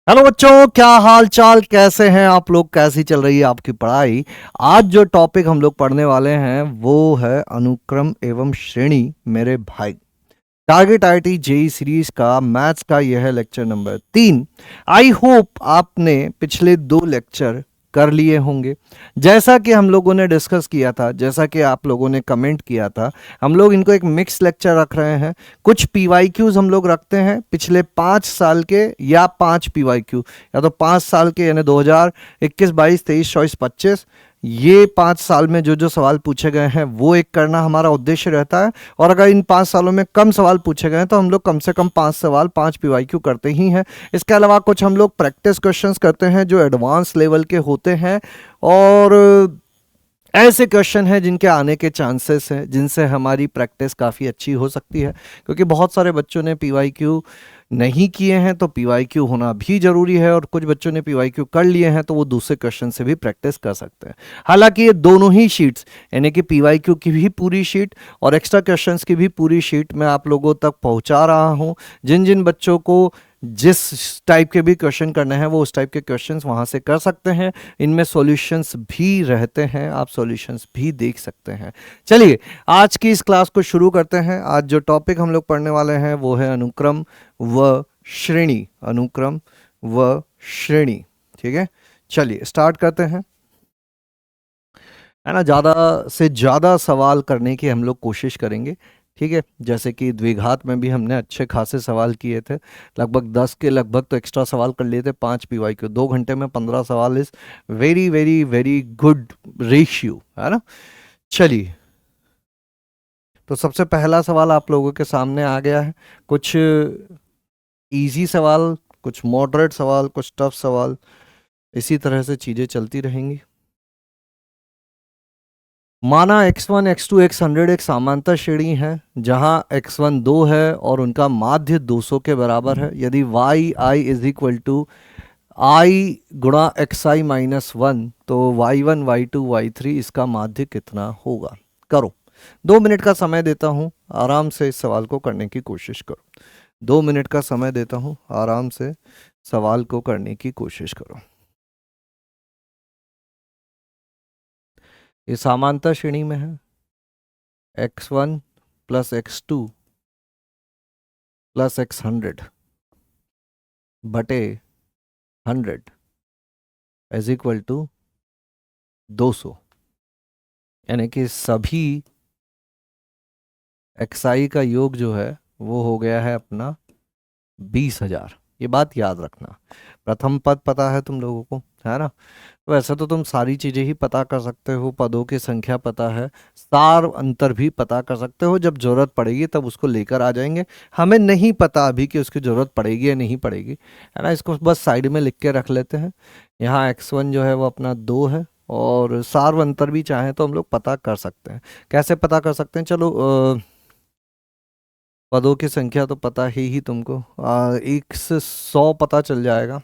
Hello बच्चों, क्या हाल चाल, कैसे हैं आप लोग? कैसी चल रही है आपकी पढ़ाई? आज जो टॉपिक हम लोग पढ़ने वाले हैं वो है अनुक्रम एवं श्रेणी मेरे भाई। टारगेट आईआईटी जेई सीरीज का मैथ्स का यह है लेक्चर नंबर 3। आई होप आपने पिछले 2 लेक्चर कर लिए होंगे। जैसा कि हम लोगों ने डिस्कस किया था, जैसा कि आप लोगों ने कमेंट किया था, हम लोग इनको एक मिक्स लेक्चर रख रहे हैं। कुछ पीवाईक्यूज हम लोग रखते हैं पिछले 5 साल के, या 5 पीवाईक्यू, या तो 5 साल के यानी 2021, 22, 23, 24, 25। ये 5 साल में जो जो सवाल पूछे गए हैं वो एक करना हमारा उद्देश्य रहता है। और अगर इन 5 सालों में कम सवाल पूछे गए हैं तो हम लोग कम से कम 5 सवाल 5 पीवाईक्यू करते ही हैं। इसके अलावा कुछ हम लोग प्रैक्टिस क्वेश्चंस करते हैं जो एडवांस लेवल के होते हैं, और ऐसे क्वेश्चन हैं जिनके आने के चांसेस हैं, जिनसे हमारी प्रैक्टिस काफ़ी अच्छी हो सकती है। क्योंकि बहुत सारे बच्चों ने पीवाईक्यू नहीं किए हैं तो पीवाईक्यू होना भी जरूरी है, और कुछ बच्चों ने पीवाईक्यू कर लिए हैं तो वो दूसरे क्वेश्चन से भी प्रैक्टिस कर सकते हैं। हालांकि ये दोनों ही शीट्स, यानी कि पीवाईक्यू की भी पूरी शीट और एक्स्ट्रा क्वेश्चंस की भी पूरी शीट मैं आप लोगों तक पहुंचा रहा हूं। जिन जिन बच्चों को जिस टाइप के भी क्वेश्चन करने हैं वो उस टाइप के क्वेश्चंस वहां से कर सकते हैं। इनमें सॉल्यूशंस भी रहते हैं, आप सॉल्यूशंस भी देख सकते हैं। चलिए, आज की इस क्लास को शुरू करते हैं। आज जो टॉपिक हम लोग पढ़ने वाले हैं वो है अनुक्रम व श्रेणी। अनुक्रम व श्रेणी, ठीक है। चलिए स्टार्ट करते हैं, है ना। ज़्यादा से ज़्यादा सवाल करने की हम लोग कोशिश करेंगे, ठीक है। जैसे कि द्विघात में भी हमने अच्छे खासे सवाल किए थे, लगभग 10 के लगभग तो एक्स्ट्रा सवाल कर लिए थे 5 पीवाईक्यू। 2 घंटे में 15 सवाल is very very very good ratio, है ना। चलिए, तो सबसे पहला सवाल आप लोगों के सामने आ गया है। कुछ इजी सवाल, कुछ मॉडरेट सवाल, कुछ टफ सवाल, इसी तरह से चीज़ें चलती रहेंगी। माना x1 x2 x100 एक समांतर श्रेणी है जहां x1 2 है और उनका माध्य 200 के बराबर है। यदि y i is equal to i गुणा एक्स आई माइनस 1, तो y1 y2 y3 इसका माध्य कितना होगा? करो। 2 मिनट का समय देता हूं, आराम से इस सवाल को करने की कोशिश करो। 2 मिनट का समय देता हूं, आराम से सवाल को करने की कोशिश करो। ये समांतर श्रेणी में है। x1 plus x2 plus x100 बटे 100 इज इक्वल टू 200, यानी कि सभी xi का योग जो है वो हो गया है अपना 20,000। ये बात याद रखना। प्रथम पद पता है तुम लोगों को, है ना। वैसे तो तुम सारी चीजें ही पता कर सकते हो, पदों की संख्या पता है, सार अंतर भी पता कर सकते हो। जब जरूरत पड़ेगी तब उसको लेकर आ जाएंगे। हमें नहीं पता अभी कि उसकी जरूरत पड़ेगी या नहीं पड़ेगी, है ना। इसको बस साइड में लिख के रख लेते हैं। यहाँ x1 जो है वो अपना 2 है, और सार अंतर भी चाहें तो हम लोग पता कर सकते हैं। कैसे पता कर सकते हैं? चलो, पदों की संख्या तो पता ही तुमको, 1 से 100 पता चल जाएगा।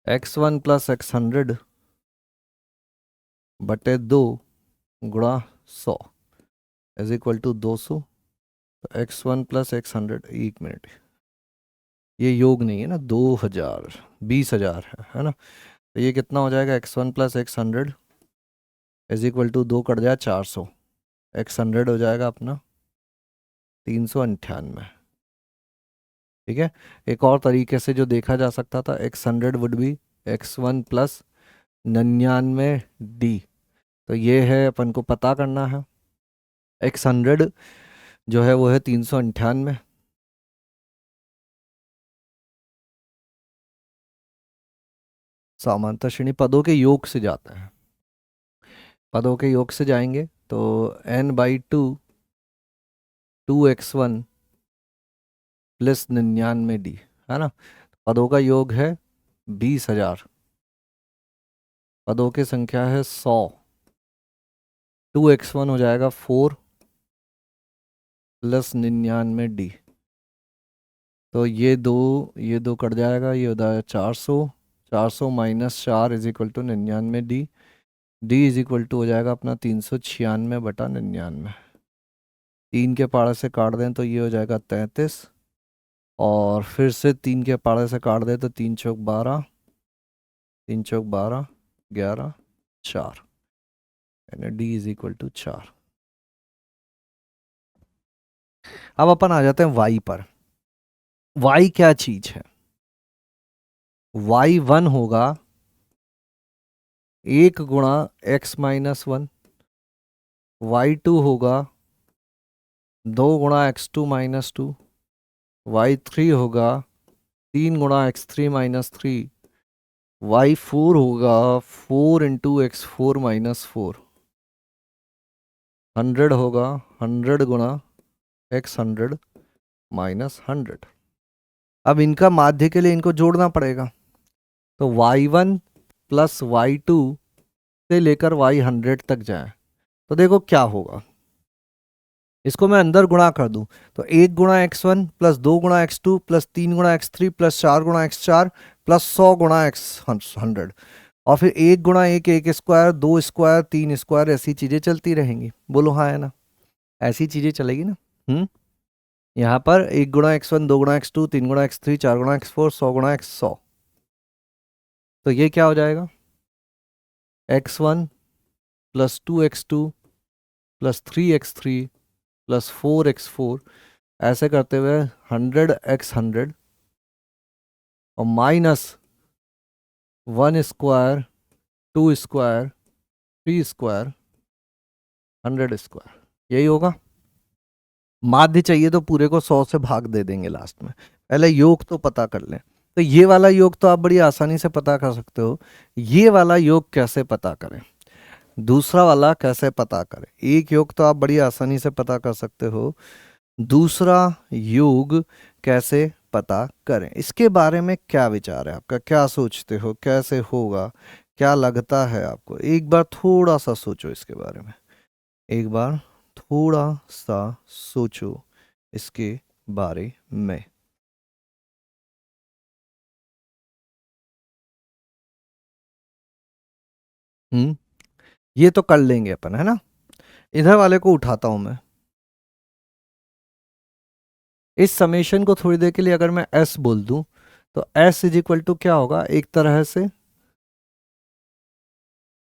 x1 प्लस x100 बटे 2 गुणा 100 इज इक्वल टू 200। तो x1 प्लस x100, 1 मिनट, ये योग नहीं है ना, 2000, 20,000 है ना। तो ये कितना हो जाएगा? x1 plus x100 is equal to 2 कट जाए 400, x100 हो जाएगा अपना 398, ठीक है। एक और तरीके से जो देखा जा सकता था, x100 would be x1 plus 99d। तो ये है, अपन को पता करना है। x100 जो है वो है 398। समांतर श्रेणी पदों के योग से जाता है, पदों के योग से जाएंगे तो n/2 2x1 प्लस 99d, है ना। पदों का योग है 20,000, पदों की संख्या है 100। 2x1 हो जाएगा 4 प्लस 99d। तो ये दो कट जाएगा, ये हो जाएगा 400। 400 minus 4 is equal to 99d। D is equal to हो जाएगा अपना 396/99। 3 के पारा से काट दें तो ये हो जाएगा 33। और फिर से 3 के पाड़े से काट दे तो 3 चौक 12, 3 चौक 12, 11, 4, यानी डी इज इक्वल टू 4। अब अपन आ जाते हैं वाई पर। वाई क्या चीज है? वाई 1 होगा 1 × x-1, y2 होगा 2 × x2 - 2, y3 होगा 3 × x3 - 3, y4 होगा 4 × x4 - 4, 100 होगा 100 × x100 - 100। अब इनका माध्य के लिए इनको जोड़ना पड़ेगा, तो y1 प्लस y2 से लेकर y100 तक जाए तो देखो क्या होगा। इसको मैं अंदर गुणा कर दूं तो 1 × x1 plus 2 × x2 plus 3 × x3 plus 4 × x4 plus 100 × x100, और फिर 1 × 1 1 स्क्वायर, 2 स्क्वायर, 3 स्क्वायर, ऐसी चीजें चलती रहेंगी। बोलो हाँ है ना? ऐसी चीजें चलेगी ना। यहाँ पर 1 × x1, 2 × x2, 3 × x3, 4 × x4, 100 × 100। तो ये क्या हो जाएगा? x1 plus 2x2 plus 3x3 plus 4x4, ऐसे करते हुए 100x100 और minus 1 square, 2 square, 3 square, 100 square, यही होगा। माध्य चाहिए तो पूरे को 100 से भाग दे देंगे लास्ट में। पहले योग तो पता कर लें। तो ये वाला योग तो आप बड़ी आसानी से पता कर सकते हो। ये वाला योग कैसे पता करें, दूसरा वाला कैसे पता करें? एक योग तो आप बड़ी आसानी से पता कर सकते हो, दूसरा योग कैसे पता करें? इसके बारे में क्या विचार है आपका? क्या सोचते हो कैसे होगा? क्या लगता है आपको? एक बार थोड़ा सा सोचो इसके बारे में, एक बार थोड़ा सा सोचो इसके बारे में। हम्म ये तो कर लेंगे अपन, है ना? इधर वाले को उठाता हूं मैं। इस समेशन को थोड़ी देर के लिए अगर मैं s बोल दूं तो s इज इक्वल टू क्या होगा? एक तरह से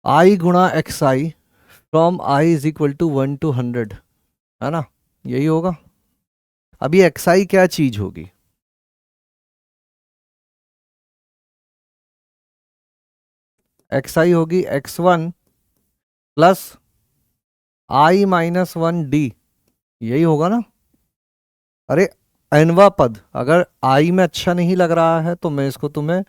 i गुणा x i from i is equal to 1 to 100, है ना? यही होगा। अभी एक्स आई क्या चीज होगी? एक्स आई होगी x1 प्लस i-1 d, यही होगा ना? अरे nवा पद अगर i में अच्छा नहीं लग रहा है तो मैं इसको तुम्हें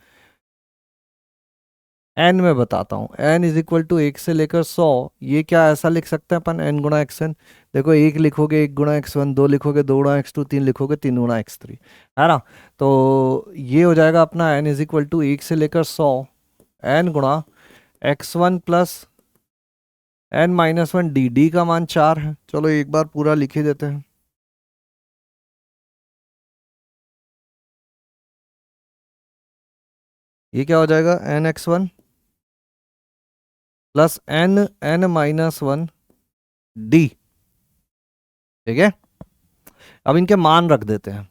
n में बताता हूँ। n इज इक्वल टू 1 से लेकर 100, ये क्या ऐसा लिख सकते हैं अपन? n गुणा xn। देखो 1 लिखोगे 1 गुणा x1, 2 लिखोगे 2 गुणा x2, 3 लिखोगे 3 गुणा x3, है ना? तो ये हो जाएगा अपना n इज इक्वल टू 1 से लेकर 100 n गुणा x1 प्लस n-1 dd का मान 4 है। चलो एक बार पूरा लिख ही देते हैं। ये क्या हो जाएगा? n(x1) plus n(n-1) d। ठीक है, अब इनके मान रख देते हैं।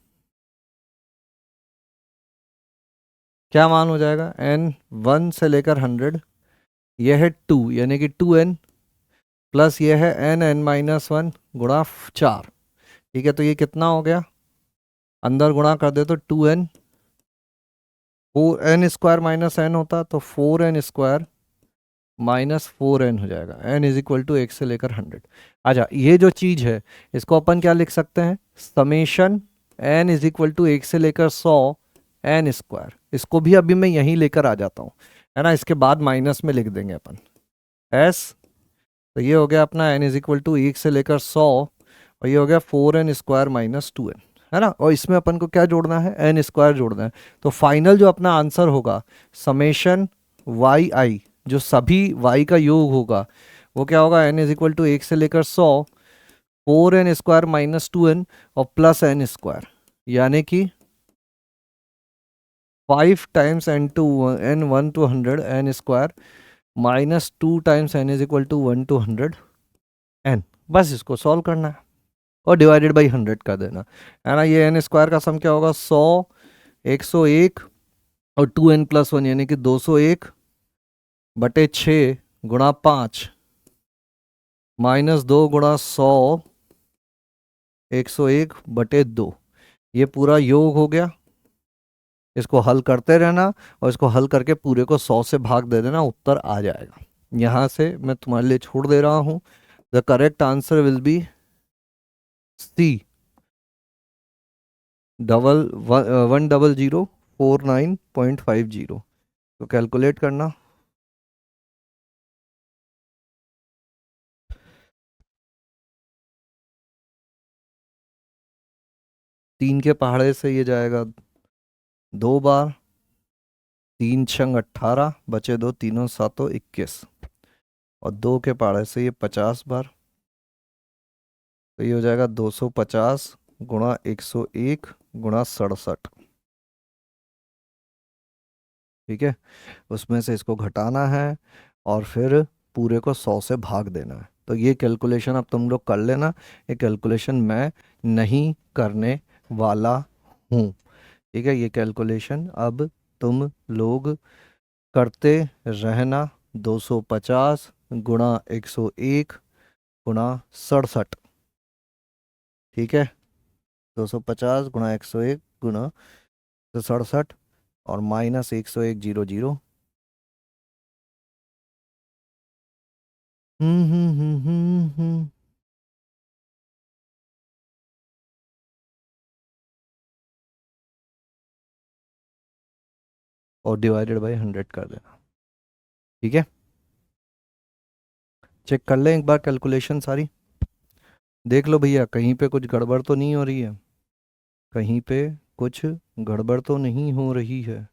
क्या मान हो जाएगा? n 1 से लेकर 100, यह है 2 यानी कि 2n, प्लस यह है n(n-1) गुणा 4। ठीक है, तो ये कितना हो गया? अंदर गुणा कर दे तो 2n, 4n square minus n होता तो 4n स्क्वायर माइनस 4n हो जाएगा। n इज इक्वल टू 1 से लेकर 100। अच्छा, ये जो चीज है इसको अपन क्या लिख सकते हैं? Summation n is equal to 1 से लेकर 100 n स्क्वायर। इसको भी अभी मैं यहीं लेकर आ जाता हूँ, है ना? इसके बाद माइनस में लिख देंगे अपन s। तो ये हो गया अपना n इज इक्वल टू 1 से लेकर 100, और ये हो गया 4n स्क्वायर माइनस 2n, है ना? और इसमें अपन को क्या जोड़ना है? n स्क्वायर जोड़ना है। तो फाइनल जो अपना आंसर होगा समेशन वाई आई, जो सभी y का योग होगा, वो क्या होगा? n इज इक्वल टू 1 से लेकर 100, 4n स्क्वायर माइनस 2n और प्लस n स्क्वायर, यानी कि 5 times n 1 to 100 n square minus 2 times n is equal to 1 to 100 n। बस इसको सॉल्व करना है और डिवाइडेड बाई 100 कर देना, है ना। ये एन स्क्वायर का सम क्या होगा, 100, 101 और 2n+1 यानी कि 201/6 गुणा 5 -2 गुणा 100 101/2, ये पूरा योग हो गया। इसको हल करते रहना और इसको हल करके पूरे को 100 से भाग दे देना, उत्तर आ जाएगा। यहां से मैं तुम्हारे लिए छोड़ दे रहा हूं। The correct answer will be C, 10049.50। तो कैलकुलेट करना। 3 के पहाड़े से ये जाएगा 2 बार, 3×18 बचे 2, तीनों सातों 21, और 2 के पहाड़े से ये 50 बार, तो ये हो जाएगा 250 गुणा 101 गुणा 67। ठीक है, उसमें से इसको घटाना है और फिर पूरे को 100 से भाग देना है। तो ये कैलकुलेशन अब तुम लोग कर लेना, ये कैलकुलेशन मैं नहीं करने वाला हूँ। ठीक है, ये कैलकुलेशन अब तुम लोग करते रहना। 250 गुणा 101 गुणा 67। ठीक है, 250 गुणा 101 गुणा 67 और -101/00। हम्म। और डिवाइडेड बाय 100 कर देना। ठीक है, चेक कर लें एक बार कैलकुलेशन सारी, देख लो भैया कहीं पे कुछ गड़बड़ तो नहीं हो रही है, कहीं पे कुछ गड़बड़ तो नहीं हो रही है।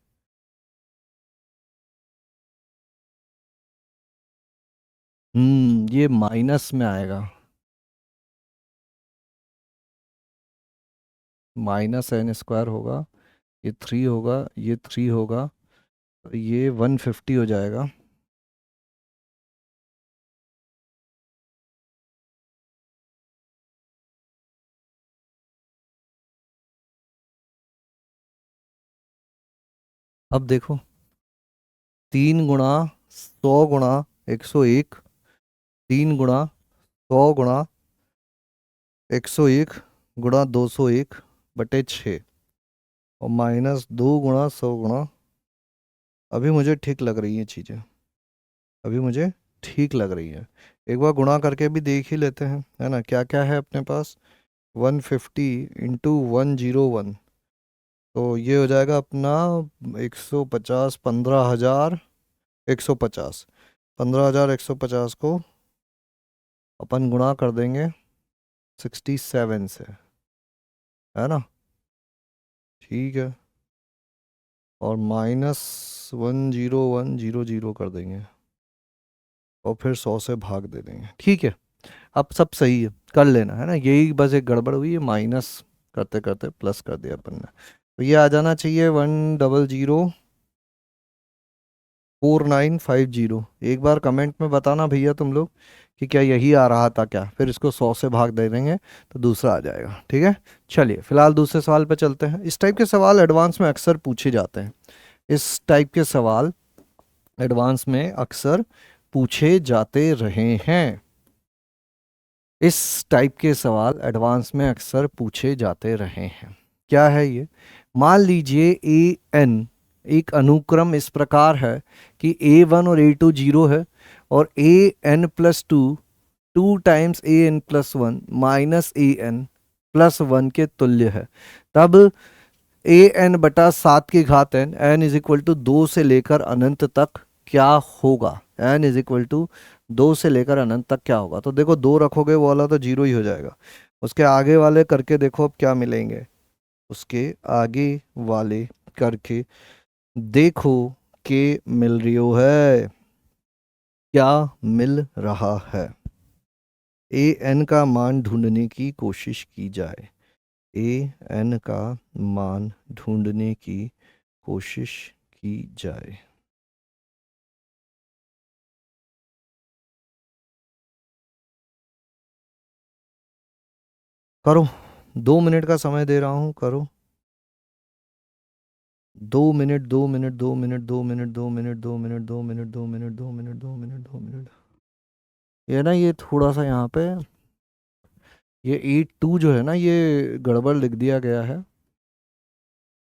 ये माइनस में आएगा, -n² होगा, ये 3 होगा, ये 3 होगा, तो ये 150 हो जाएगा। अब देखो, 3 गुणा 100 गुणा 101, 3 गुणा 100 गुणा 101 गुणा 201/6 और -2 गुणा 100 गुणा, अभी मुझे ठीक लग रही हैं चीज़ें, अभी मुझे ठीक लग रही है। एक बार गुणा करके भी देख ही लेते हैं, है ना। क्या क्या है अपने पास, 150 × 101, तो ये हो जाएगा अपना 150, 15,150, 15,150 को अपन गुणा कर देंगे 67 से, है ना। ठीक है, और -101/00 कर देंगे और फिर 100 से भाग दे देंगे। ठीक है, अब सब सही है, कर लेना, है ना। यही बस एक गड़बड़ हुई है, माइनस करते करते प्लस कर दिया अपन ने। तो ये आ जाना चाहिए 1004950। एक बार कमेंट में बताना भैया तुम लोग कि क्या यही आ रहा था क्या, फिर इसको 100 से भाग दे देंगे तो दूसरा आ जाएगा। ठीक है, चलिए फिलहाल दूसरे सवाल पे चलते हैं। इस टाइप के सवाल एडवांस में अक्सर पूछे जाते हैं, इस टाइप के सवाल एडवांस में अक्सर पूछे जाते रहे हैं, इस टाइप के सवाल एडवांस में अक्सर पूछे जाते रहे हैं। क्या है ये, मान लीजिए ए एन एक अनुक्रम इस प्रकार है कि A1 और A2 जीरो है और an+2 2 टाइम्स an+1 -an+1 के तुल्य है। तब an/7 n is equal to 2 से लेकर अनंत तक क्या होगा, n इज इक्वल टू 2 से लेकर अनंत तक क्या होगा। तो देखो 2 रखोगे वो वाला तो जीरो ही हो जाएगा, उसके आगे वाले करके देखो अब क्या मिलेंगे, उसके आगे वाले करके देखो के मिल रही हो है, क्या मिल रहा है। ए एन का मान ढूंढने की कोशिश की जाए, ए एन का मान ढूंढने की कोशिश की जाए। करो, 2 मिनट का समय दे रहा हूँ, करो। 2 minute, 2 minute, 2 minute, 2 minute, 2 minute, 2 minute, 2 minute, 2 minute, 2 minute, 2 minute, 2 minute. ये ना, ये थोड़ा सा यहाँ पे ये E2 जो है ना, ये गड़बड़ लिख दिया गया है।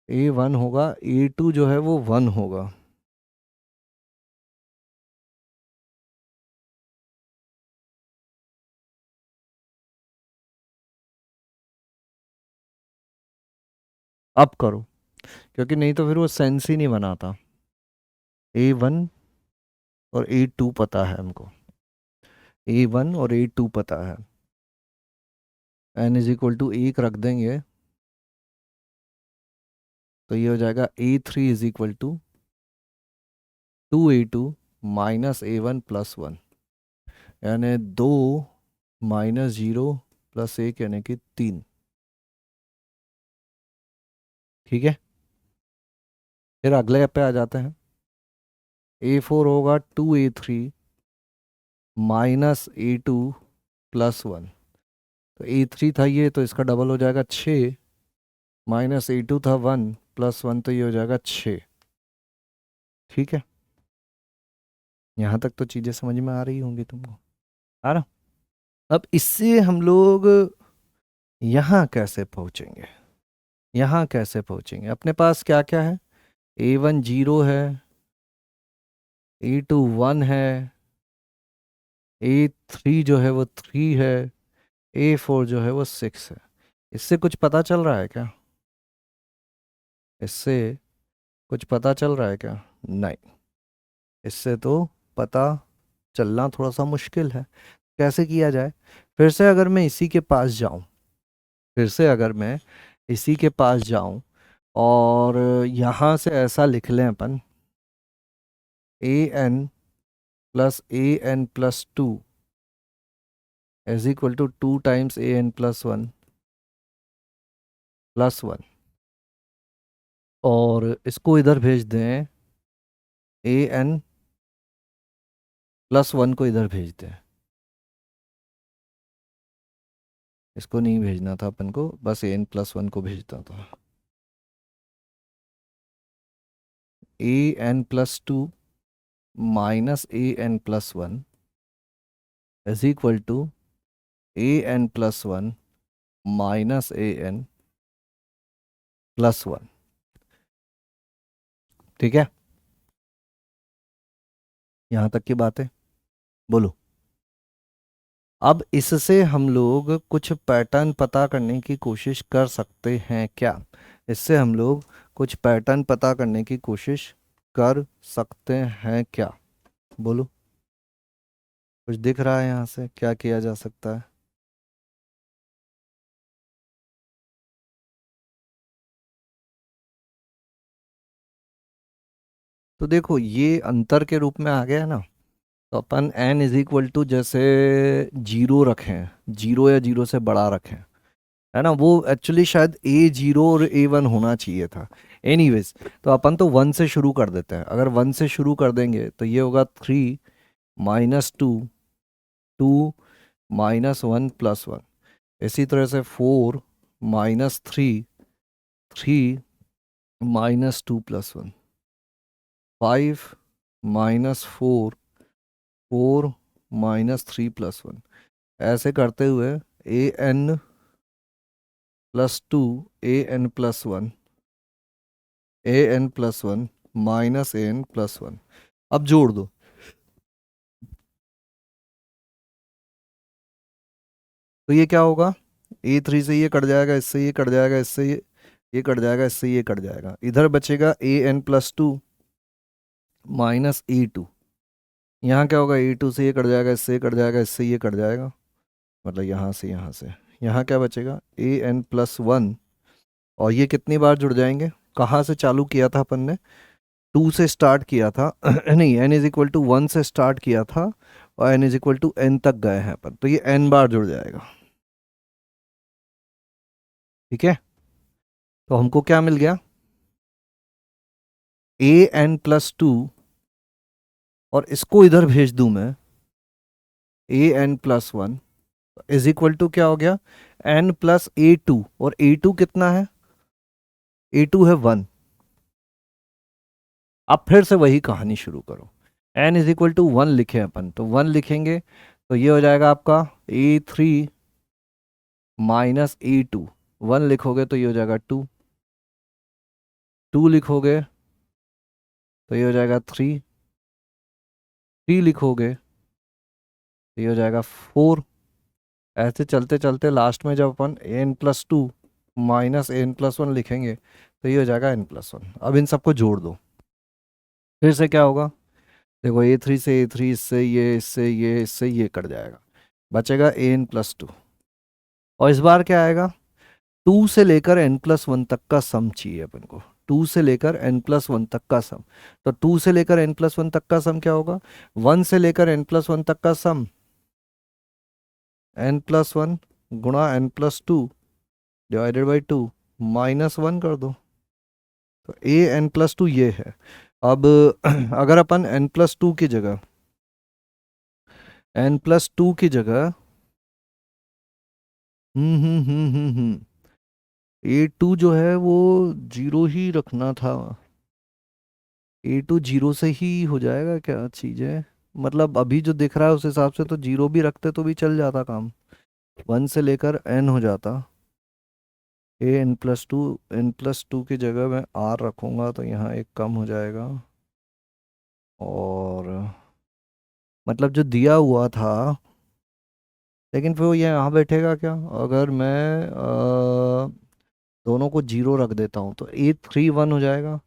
A1 होगा, A2 जो है वो 1 होगा। अब करो, क्योंकि नहीं तो फिर वो सेंस ही नहीं बनाता। A1 और A2 पता है हमको, A1 और A2 पता है। n = 1 रख देंगे तो ये हो जाएगा A3 = 2A2 - A1 + 1, यानी 2 - 0 + 1 यानी कि 3। ठीक है, फिर अगले पे आ जाते हैं। A4 होगा 2A3 - A2 + 1। तो A3 था ये, तो इसका डबल हो जाएगा 6, माइनस A2 था 1 + 1, तो ये हो जाएगा 6। ठीक है, यहाँ तक तो चीज़ें समझ में आ रही होंगी तुमको, आ रहा। अब इससे हम लोग यहाँ कैसे पहुँचेंगे, यहाँ कैसे पहुँचेंगे? अपने पास क्या क्या है? A1 0 है, A2 1 है, A3 जो है वो 3 है, A4 जो है वो 6 है। इससे कुछ पता चल रहा है क्या? इससे कुछ पता चल रहा है क्या? नहीं, इससे तो पता चलना थोड़ा सा मुश्किल है। कैसे किया जाए? फिर से अगर मैं इसी के पास जाऊं, फिर से अगर मैं इसी के पास जाऊं और यहाँ से ऐसा लिख लें अपन, an + an + 2 = 2 टाइम्स an + 1 + 1, और इसको इधर भेज दें, an + 1 को इधर भेज दें। इसको नहीं भेजना था अपन को, बस an + 1 को भेजना था। an + 2 - an + 1 = an + 1 - an + 1। ठीक है, यहाँ तक की बात है, बोलो। अब इससे हम लोग कुछ पैटर्न पता करने की कोशिश कर सकते हैं क्या? इससे हम लोग कुछ पैटर्न पता करने की कोशिश कर सकते हैं क्या? बोलो, कुछ दिख रहा है यहाँ से क्या किया जा सकता है? तो देखो, ये अंतर के रूप में आ गया ना। तो अपन n = जैसे 0 रखें, 0 या 0 से बड़ा रखें, है ना, वो एक्चुअली शायद A0 और A1 होना चाहिए था। एनीवेज, तो अपन तो 1 से शुरू कर देते हैं। अगर 1 से शुरू कर देंगे तो ये होगा 3 - 2, 2 - 1 + 1। इसी तरह से 4 - 3, 3 - 2 + 1। 5 - 4, 4 - 3 + 1। ऐसे करते हुए an + 2, an + 1, an + 1 an + 1। अब जोड़ दो, तो ये क्या होगा? A3 से ये कट जाएगा, इससे ये कट जाएगा, इससे ये कट जाएगा, इससे ये कट जाएगा। इधर बचेगा an + 2 - A2। यहाँ क्या होगा? A2 से ये कट जाएगा, इससे ये कट जाएगा, इससे ये कट जाएगा, मतलब यहाँ से यहाँ से। यहाँ क्या बचेगा? an + 1। और ये कितनी बार जुड़ जाएंगे? कहाँ से चालू किया था अपन ने? 2 से स्टार्ट किया था नहीं, n = 1 से स्टार्ट किया था और n = n तक गए हैं अपन, तो ये n बार जुड़ जाएगा। ठीक है, तो हमको क्या मिल गया? an + 2, और इसको इधर भेज दूं मैं, an + 1 क्या हो गया? n प्लस a2, और a2 कितना है, a2 है 1। अब फिर से वही कहानी शुरू करो, n इज इक्वल टू 1 लिखे अपन, तो 1 लिखेंगे तो ये हो जाएगा आपका a3 माइनस a2। 1 लिखोगे तो ये हो जाएगा 2, 2 लिखोगे तो ये हो जाएगा 3, 3 लिखोगे तो ये हो जाएगा 4। ऐसे चलते चलते लास्ट में जब अपन n plus two minus n plus one लिखेंगे तो ये हो जाएगा एन प्लस वन। अब इन सबको जोड़ दो, फिर से क्या होगा, देखो ए3 से ए3, इससे ये कट जाएगा, बचेगा एन प्लस टू। और इस बार क्या आएगा, 2 से लेकर n प्लस वन तक का सम चाहिए अपन को, 2 से लेकर n प्लस वन तक का सम। तो 2 से लेकर n प्लस वन तक का सम क्या होगा, 1 से लेकर n प्लस वन तक का सम n प्लस वन गुणा n plus two divided by 2 minus 1 कर दो। तो ए एन प्लस टू ये है। अब अगर अपन n प्लस टू की जगह, n प्लस टू की जगह ए टू जो है वो जीरो ही रखना था, ए टू जीरो से ही हो जाएगा क्या चीज़ है, मतलब अभी जो दिख रहा है उस हिसाब से तो जीरो भी रखते तो भी चल जाता काम, 1 से लेकर n हो जाता। ए एन प्लस टू की जगह मैं आर रखूँगा तो यहाँ एक कम हो जाएगा, और मतलब जो दिया हुआ था, लेकिन फिर वो ये यहाँ बैठेगा क्या, अगर मैं दोनों को जीरो रख देता हूँ तो ए थ्री वन हो जाएगा,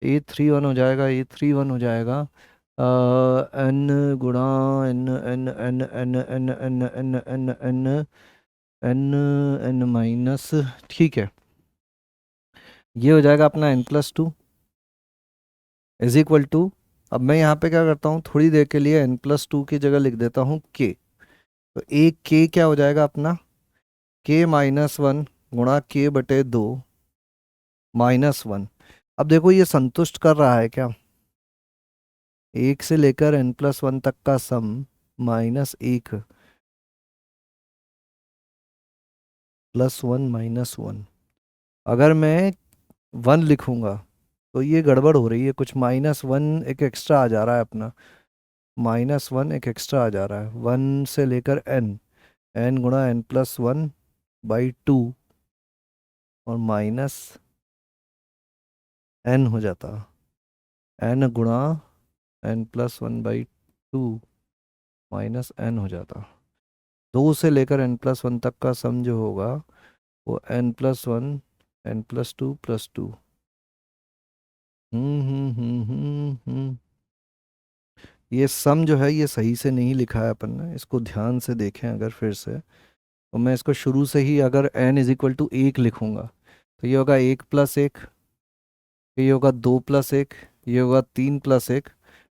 ए थ्री वन हो जाएगा, ए थ्री वन हो जाएगा, एन गुणा n n n n n n n n n n n minus, ठीक है, ये हो जाएगा अपना n plus two is equal to. अब मैं यहाँ पे क्या करता हूँ, थोड़ी देर के लिए एन प्लस टू की जगह लिख देता हूँ के, तो एक के क्या हो जाएगा अपना, के माइनस वन गुणा के बटे दो माइनस वन। अब देखो ये संतुष्ट कर रहा है क्या, एक से लेकर एन प्लस वन तक का सम माइनस एक प्लस वन माइनस वन। अगर मैं वन लिखूंगा तो ये गड़बड़ हो रही है कुछ, माइनस वन एक एक्स्ट्रा आ जा रहा है अपना, माइनस वन एक एक्स्ट्रा आ जा रहा है, वन से लेकर एन, एन गुणा n plus one by two और माइनस एन हो जाता, एन गुणा n plus one by two minus n हो जाता। दो से लेकर एन प्लस वन तक का सम जो होगा वो n plus one n plus two plus two. ये सम जो है ये सही से नहीं लिखा है अपन ने, इसको ध्यान से देखें अगर फिर से, तो मैं इसको शुरू से ही अगर n इज इक्वल टू एक लिखूंगा तो ये होगा एक प्लस एक, ये होगा दो प्लस एक, ये होगा तीन प्लस एक,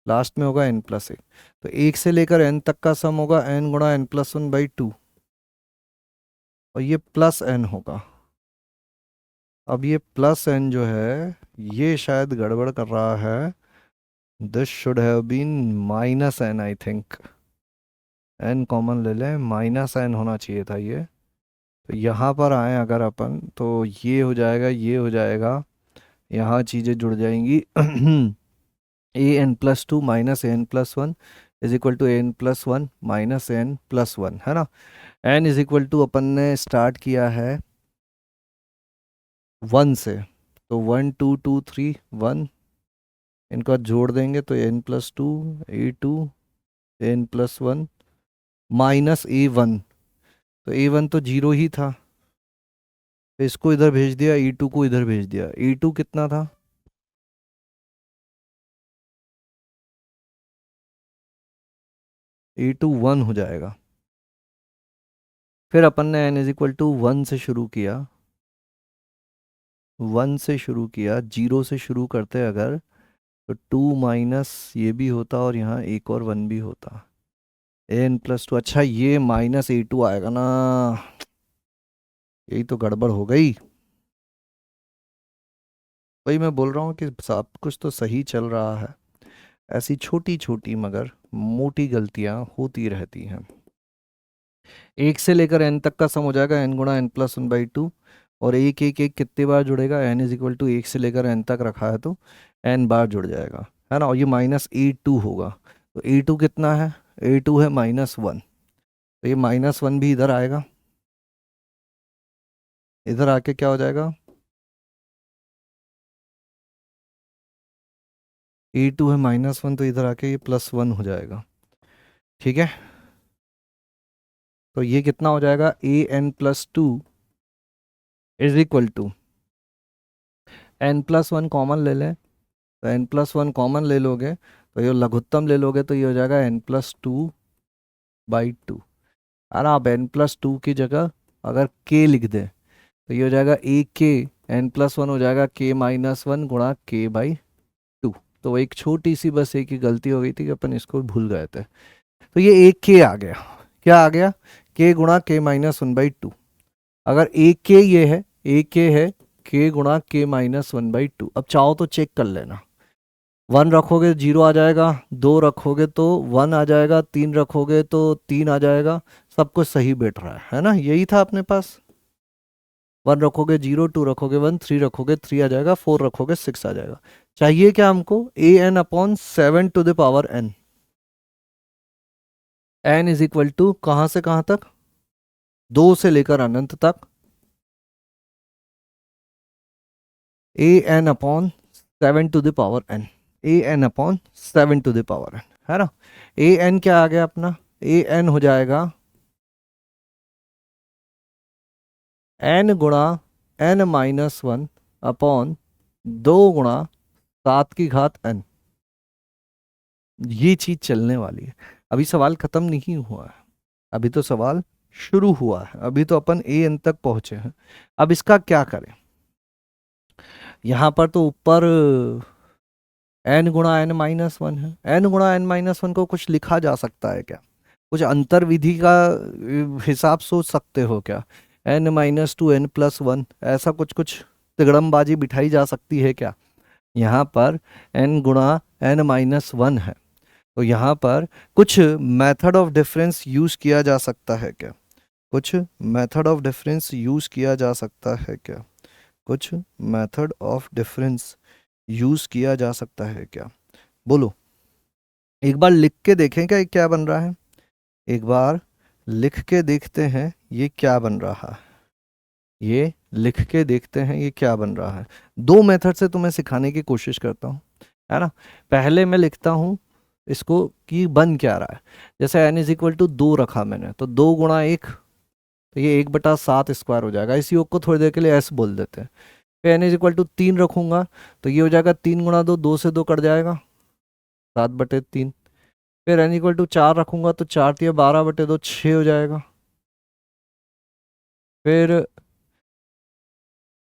लास्ट में होगा n प्लस एक। तो एक से लेकर n तक का सम होगा n गुणा n plus one by two, और ये प्लस n होगा। अब ये प्लस n जो है ये शायद गड़बड़ कर रहा है, this should have been minus n I think, n common ले लें, माइनस n होना चाहिए था ये। तो यहाँ पर आए अगर अपन तो ये हो जाएगा, ये हो जाएगा, यहाँ चीज़ें जुड़ जाएंगी a n plus two minus n plus one is equal to n plus one minus n plus one, है ना। एन इज इक्वल टू अपन ने स्टार्ट किया है वन से, तो one two two three one, इनका जोड़ देंगे तो n plus two a two n plus one minus a one, तो ए वन तो जीरो ही था, तो इसको इधर भेज दिया, ई टू को इधर भेज दिया, ई टू कितना था, ई टू वन हो जाएगा। फिर अपन ने n is equal to one से शुरू किया, वन से शुरू किया, जीरो से शुरू करते अगर तो टू माइनस ये भी होता और यहाँ एक और वन भी होता, एन प्लस टू, अच्छा ये माइनस ए टू आएगा ना, यही तो गड़बड़ हो गई। वही मैं बोल रहा हूँ कि सब कुछ तो सही चल रहा है, ऐसी छोटी छोटी मगर मोटी गलतियाँ होती रहती हैं। एक से लेकर एन तक का सम हो जाएगा एन गुणा n plus one by two. और एक एक एक कितनी बार जुड़ेगा, एन इज इक्वल टू एक से लेकर एन तक रखा है तो एन बार जुड़ जाएगा, है ना। और ये माइनस ए टू होगा, तो ए टू कितना है, ए टू है -1। तो ये -1 भी इधर आएगा, इधर आके क्या हो जाएगा, ए टू है -1 तो इधर आके ये +1 हो जाएगा, ठीक है। तो ये कितना हो जाएगा, a n plus two is equal to n plus one common ले लें, तो एन प्लस वन कॉमन ले लोगे तो ये लघुत्तम ले लोगे तो ये हो जाएगा n plus two by two. और आप एन प्लस टू की जगह अगर के लिख दें तो ये हो जाएगा ए के, एन प्लस वन हो जाएगा के -1 गुणा के बाई टू। तो एक छोटी सी बस एक ही गलती हो गई थी कि अपन इसको भूल गए थे। तो ये एक के आ गया, क्या आ गया, के गुणा के -1/2। अगर एक के ये है, एक के है के गुणा के -1/2। अब चाहो तो चेक कर लेना, 1 रखोगे 0 आ जाएगा, 2 रखोगे तो 1 आ जाएगा, 3 रखोगे तो 3 आ जाएगा। सब कुछ सही बैठ रहा है ना, यही था अपने पास। 1 रखोगे 0, 2 रखोगे 1, 3 रखोगे 3 आ जाएगा, 4 रखोगे 6 आ जाएगा। चाहिए क्या हमको, a n upon 7 to the power n. N is equal to कहाँ से कहाँ तक, 2 से लेकर अनंत तक, a n upon 7 to the power n, a n upon 7 to the power n, है ना। ए एन क्या आ गया अपना, ए एन हो जाएगा एन गुणा एन -1 अपॉन 2 गुणा 7 की घात एन। ये चीज चलने वाली है। अभी सवाल खत्म नहीं हुआ है, अभी तो सवाल शुरू हुआ है, अभी तो अपन ए एन तक पहुंचे हैं। अब इसका क्या करें, यहां पर तो ऊपर एन गुणा एन -1 है, एन गुणा एन -1 को कुछ लिखा जा सकता है क्या, कुछ अंतर विधि का हिसाब सोच सकते हो क्या, n-2 n+1 ऐसा कुछ कुछ तिगड़मबाजी बिठाई जा सकती है क्या। यहाँ पर n गुणा n-1 है, तो यहाँ पर कुछ मेथड ऑफ डिफरेंस यूज किया जा सकता है क्या, कुछ मेथड ऑफ डिफरेंस यूज किया जा सकता है क्या, कुछ मेथड ऑफ डिफरेंस यूज किया जा सकता है क्या, बोलो। एक बार लिख के देखें क्या ये क्या बन रहा है, एक बार लिख के देखते हैं ये क्या बन रहा है, ये लिख के देखते हैं ये क्या बन रहा है। दो मेथड से तुम्हें सिखाने की कोशिश करता हूँ, है ना। पहले मैं लिखता हूँ इसको कि बन क्या रहा है। जैसे n इज इक्वल टू 2 रखा मैंने, तो 2 गुणा 1, तो ये 1/7 स्क्वायर हो जाएगा। इस योग को थोड़ी देर के लिए s बोल देते हैं। फिर n इज इक्वल टू 3 रखूंगा तो ये हो जाएगा 3 गुणा 2, 2 से 2 कट जाएगा, 7/3। फिर n इक्वल टू 4 रखूंगा तो 4 12/2, 6 हो जाएगा। फिर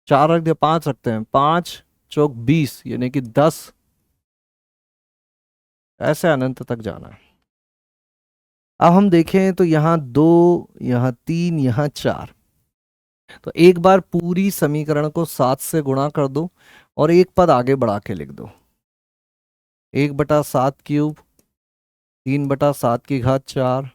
4 रख दिया, 5 रखते हैं, 5 चौक 20 यानी कि 10, ऐसे अनंत तक जाना है। अब हम देखें तो यहाँ 2, यहाँ 3, यहाँ 4। तो एक बार पूरी समीकरण को 7 से गुणा कर दो और एक पद आगे बढ़ा के लिख दो, 1/7 3/7 की घात 4,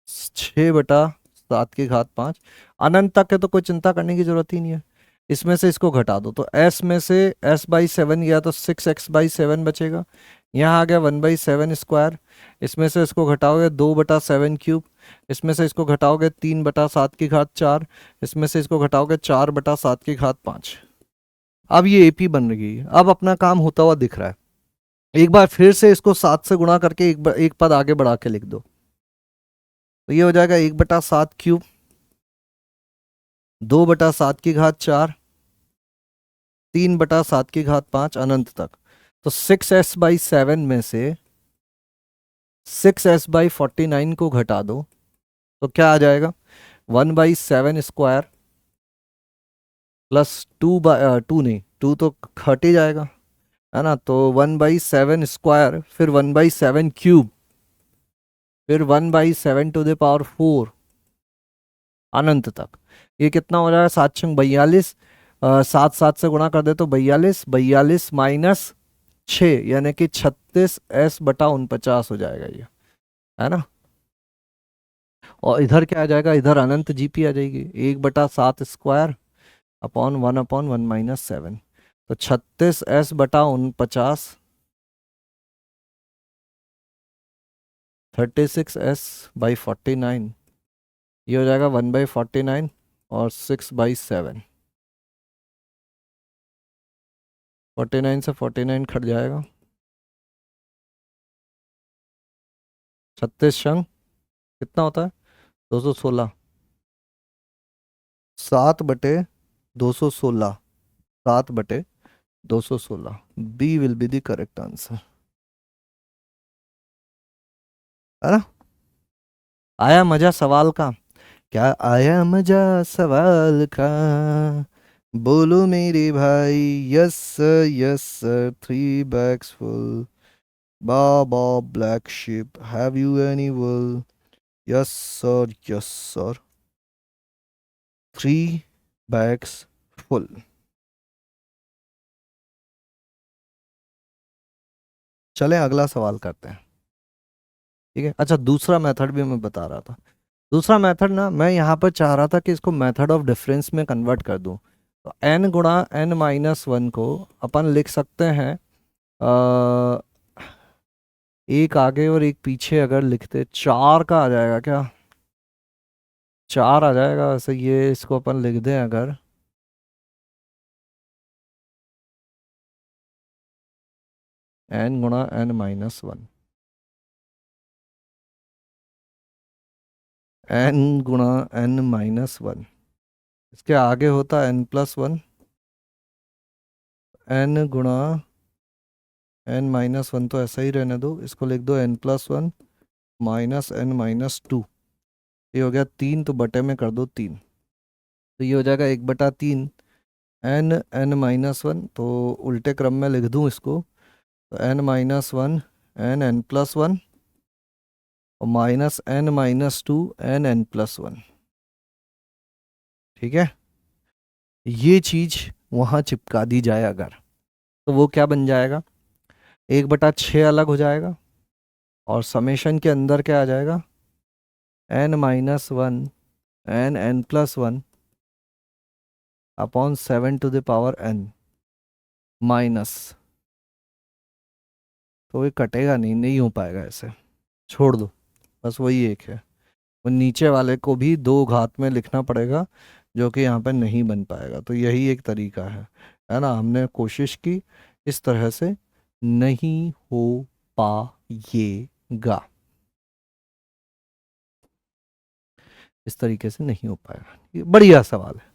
6/7 की घात 5। अनंत तक है तो कोई चिंता करने की जरूरत ही नहीं है। इसमें से इसको घटा दो तो s में से s/7 गया तो 6x/7 बचेगा। यहाँ आ गया 1/7 स्क्वायर, इसमें से इसको घटाओगे 2/7 क्यूब, इसमें से इसको घटाओगे 3/7 की घात 4, इसमें से इसको घटाओगे 4/7 की घात 5। अब ये एपी बन रही है, अब अपना काम होता हुआ दिख रहा है। एक बार फिर से इसको 7 से गुणा करके एक पद आगे बढ़ा के लिख दो, तो ये हो जाएगा 1/7 क्यूब, 2/7 की घात 4, 3/7 की घात 5 अनंत तक। तो 6s/7 में से 6s/49 को घटा दो तो क्या आ जाएगा, 1/7 स्क्वायर प्लस 2 नहीं, 2 तो घट ही जाएगा, है ना। तो 1/7 स्क्वायर, फिर 1/7 क्यूब, फिर 1/7 टू द पावर 4 अनंत तक। ये कितना हो जाएगा, 7×42, 7 से गुणा कर दे तो 42, 42 माइनस 6 यानी कि 36s/49 हो जाएगा ये, है ना। और इधर क्या आ जाएगा, इधर अनंत जीपी आ जाएगी, 1/7 स्क्वायर अपॉन 1/1 - 7। तो 36s/49, 36s/49, ये हो जाएगा 1/49 और 6/7। 49 से 49 कट जाएगा, 36 शंग कितना होता है, 216। 7/216, 7/216, B will be the correct answer, है ना। आया मजा सवाल का, क्या आया मजा सवाल का, बोलो मेरे भाई। Yes sir, yes sir, 3 bags full, baa baa black ship, have you any wool? Yes sir, yes sir, 3 bags full। चलें अगला सवाल करते हैं, ठीक है। अच्छा, दूसरा मेथड भी मैं बता रहा था। दूसरा मेथड ना, मैं यहाँ पर चाह रहा था कि इसको मेथड ऑफ डिफरेंस में कन्वर्ट कर दूँ। तो n×n-1 को अपन लिख सकते हैं, अ, एक आगे और एक पीछे अगर लिखते 4 का आ जाएगा क्या, 4 आ जाएगा। वैसे ये इसको अपन लिख दें अगर, n×n-1, n×n-1, इसके आगे होता n+1, n×n-1 तो ऐसा ही रहने दो, इसको लिख दो n+1 -n-2। ये हो गया 3, तो बटे में कर दो 3, तो ये हो जाएगा 1/3 n(n-1), तो उल्टे क्रम में लिख दूं इसको, तो n-1 n+1 और -n-2 n+1, ठीक है। ये चीज वहां चिपका दी जाए अगर, तो वो क्या बन जाएगा, 1/6 अलग हो जाएगा, और समेशन के अंदर क्या आ जाएगा, n-1 n+1 upon 7 to the power n minus, तो ये कटेगा नहीं, नहीं हो पाएगा ऐसे, छोड़ दो, बस वही एक है। वो नीचे वाले को भी 2 घात में लिखना पड़ेगा, जो कि यहाँ पे नहीं बन पाएगा। तो यही एक तरीका है ना। हमने कोशिश की, इस तरह से नहीं हो पाएगा, इस तरीके से नहीं हो पाएगा। ये बढ़िया सवाल है।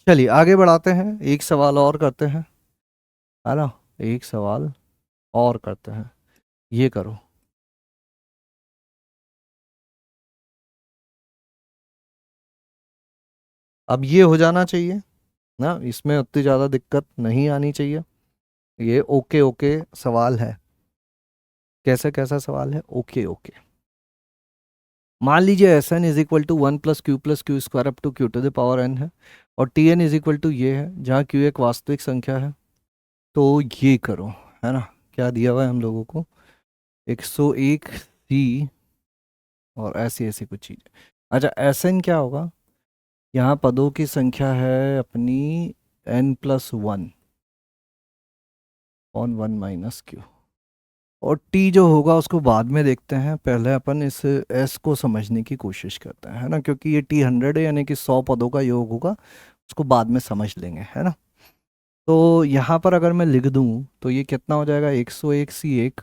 चलिए आगे बढ़ाते हैं, एक सवाल और करते हैं, है ना। एक सवाल और करते हैं, ये करो। अब ये हो जाना चाहिए ना, इसमें उतनी ज़्यादा दिक्कत नहीं आनी चाहिए। ये ओके ओके सवाल है। कैसे, कैसा सवाल है, ओके ओके। मान लीजिए S n is equal to 1 + q + q² up to q⁴ है, और T n is equal to ये है, जहाँ q एक वास्तविक संख्या है। तो ये करो, है ना। क्या दिया हुआ है हम लोगों को, 101 सी और ऐसी ऐसी कुछ चीज़। अच्छा, एस एन क्या होगा, यहाँ पदों की संख्या है अपनी n+1 ऑन 1 - q, और टी जो होगा उसको बाद में देखते हैं, पहले अपन इस एस को समझने की कोशिश करते हैं, है ना। क्योंकि ये T100 है, यानी कि 100 पदों का योग होगा, उसको बाद में समझ लेंगे, है ना। तो यहाँ पर अगर मैं लिख दूँ तो ये कितना हो जाएगा, 101 C1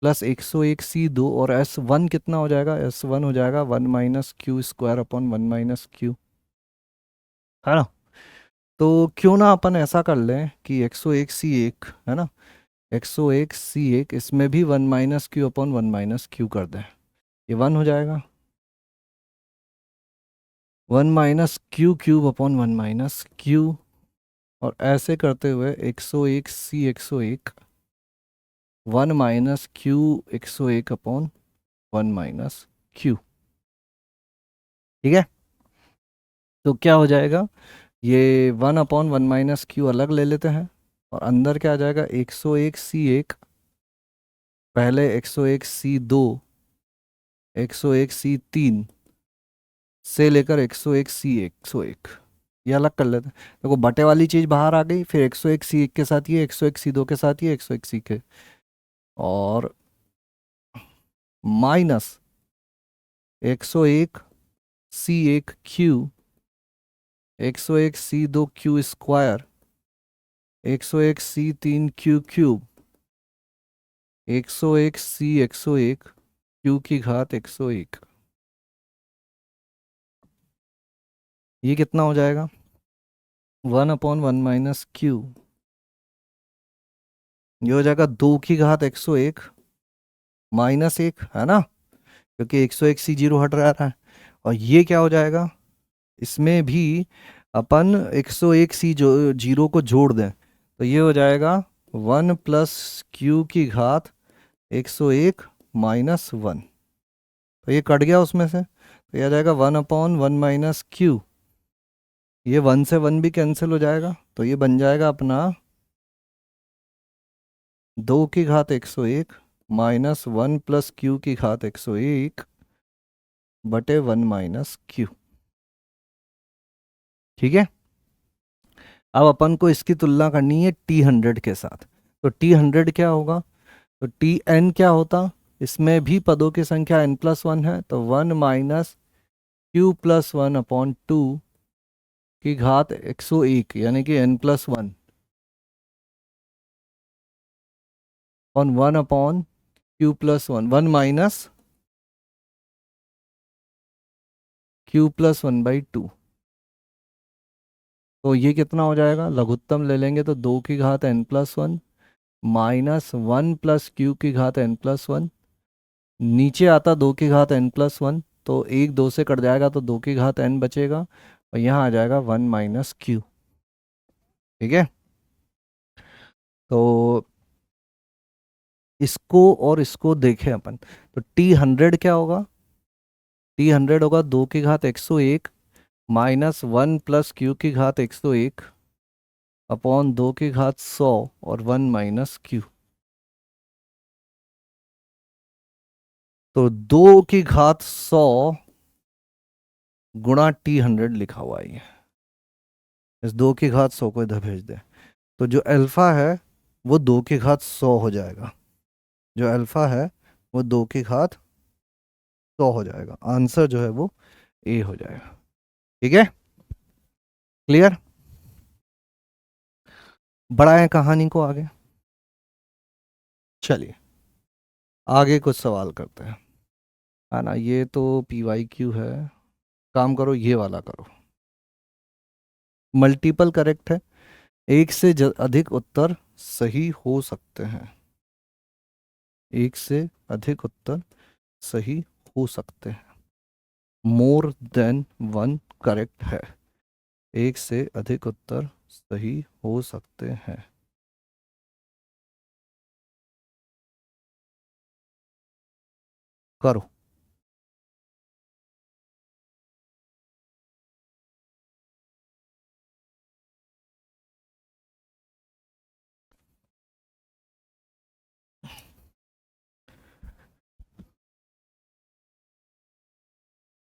प्लस 101 C2, और S1 कितना हो जाएगा, S1 हो जाएगा 1 - q² अपॉन 1 - q, है ना। तो क्यों ना अपन ऐसा कर लें कि 101 C1, है ना, 101 C1 इसमें भी 1 - q अपॉन 1 - q कर दें, ये 1 हो जाएगा, 1 - q³ अपॉन 1 - q, और ऐसे करते हुए 101 C 101 1 - q अपॉन 1 - q, ठीक है। तो क्या हो जाएगा, ये 1/1 - q अलग ले लेते हैं, और अंदर क्या आ जाएगा, 101 C पहले, 101 C2, 101 C3, से लेकर 101 सी 101, ये अलग कर लेते हैं। देखो बटे वाली चीज़ बाहर आ गई, फिर 101 सी 1 के साथ ये, 101 सी 2 के साथ ये, 101 सी के, और माइनस 101 सी 1 क्यू, 101 सी 2 क्यू स्क्वायर, 101 सी 3 क्यू क्यूब, 101 सी 101 क्यू की घात 101। ये कितना हो जाएगा? 1/1 - क्यू, ये हो जाएगा 2 की घात 101 माइनस 1, है ना, क्योंकि 101 सी जीरो हट रहा है। और ये क्या हो जाएगा, इसमें भी अपन 101 सी जो जीरो को जोड़ दें, तो ये हो जाएगा 1 + क्यू की घात 101 माइनस 1। तो ये कट गया उसमें से, तो ये आ जाएगा 1/1 - क्यू। ये 1 से 1 भी कैंसिल हो जाएगा, तो ये बन जाएगा अपना 2 की घात 101 माइनस 1 + क्यू की घात 101 बटे 1 - क्यू। ठीक है। अब अपन को इसकी तुलना करनी है T100 के साथ। तो T100 क्या होगा, तो Tn क्या होता, इसमें भी पदों की संख्या n+1 है, तो 1 - Q+1/2 की घात 101, यानी कि n+1 और 1/Q+1, 1 - Q+1/2। तो ये कितना हो जाएगा, लघुत्तम ले लेंगे तो 2 की घात n+1 माइनस 1 + क्यू की घात n+1, नीचे आता 2 की घात n+1, तो 1 2 से कट जाएगा तो 2 की घात n बचेगा, और यहाँ आ जाएगा 1 - क्यू। ठीक है। तो इसको और इसको देखें अपन, तो T100 क्या होगा, T100 होगा 2 की घात 101 माइनस 1 + क्यू की घात 101 अपॉन 2 की घात 100 और 1 - क्यू। तो 2 की घात 100 गुणा T100 लिखा हुआ है ये। इस 2 की घात 100 को इधर भेज दे, तो जो अल्फा है वो 2 की घात 100 हो जाएगा। जो अल्फा है वो 2 की घात 100 हो जाएगा। आंसर जो है वो ए हो जाएगा। ठीक है, क्लियर। बढ़ाएं कहानी को आगे, चलिए आगे कुछ सवाल करते हैं। है ना, ये तो PYQ है, काम करो ये वाला करो। मल्टीपल करेक्ट है, एक से अधिक उत्तर सही हो सकते हैं, एक से अधिक उत्तर सही हो सकते हैं। मोर देन वन करेक्ट है, एक से अधिक उत्तर सही हो सकते हैं। करो।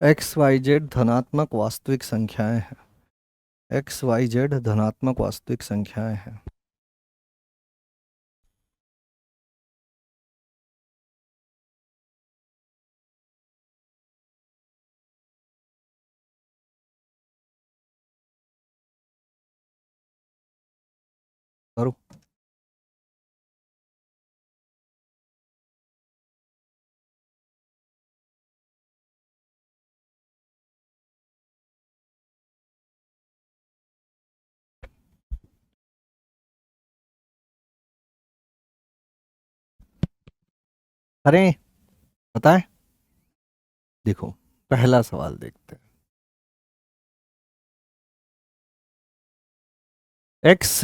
XYZ धनात्मक वास्तविक संख्याएं हैं, XYZ धनात्मक वास्तविक संख्याएं हैं। करो। अरे बताएं, देखो पहला सवाल देखते हैं। एक्स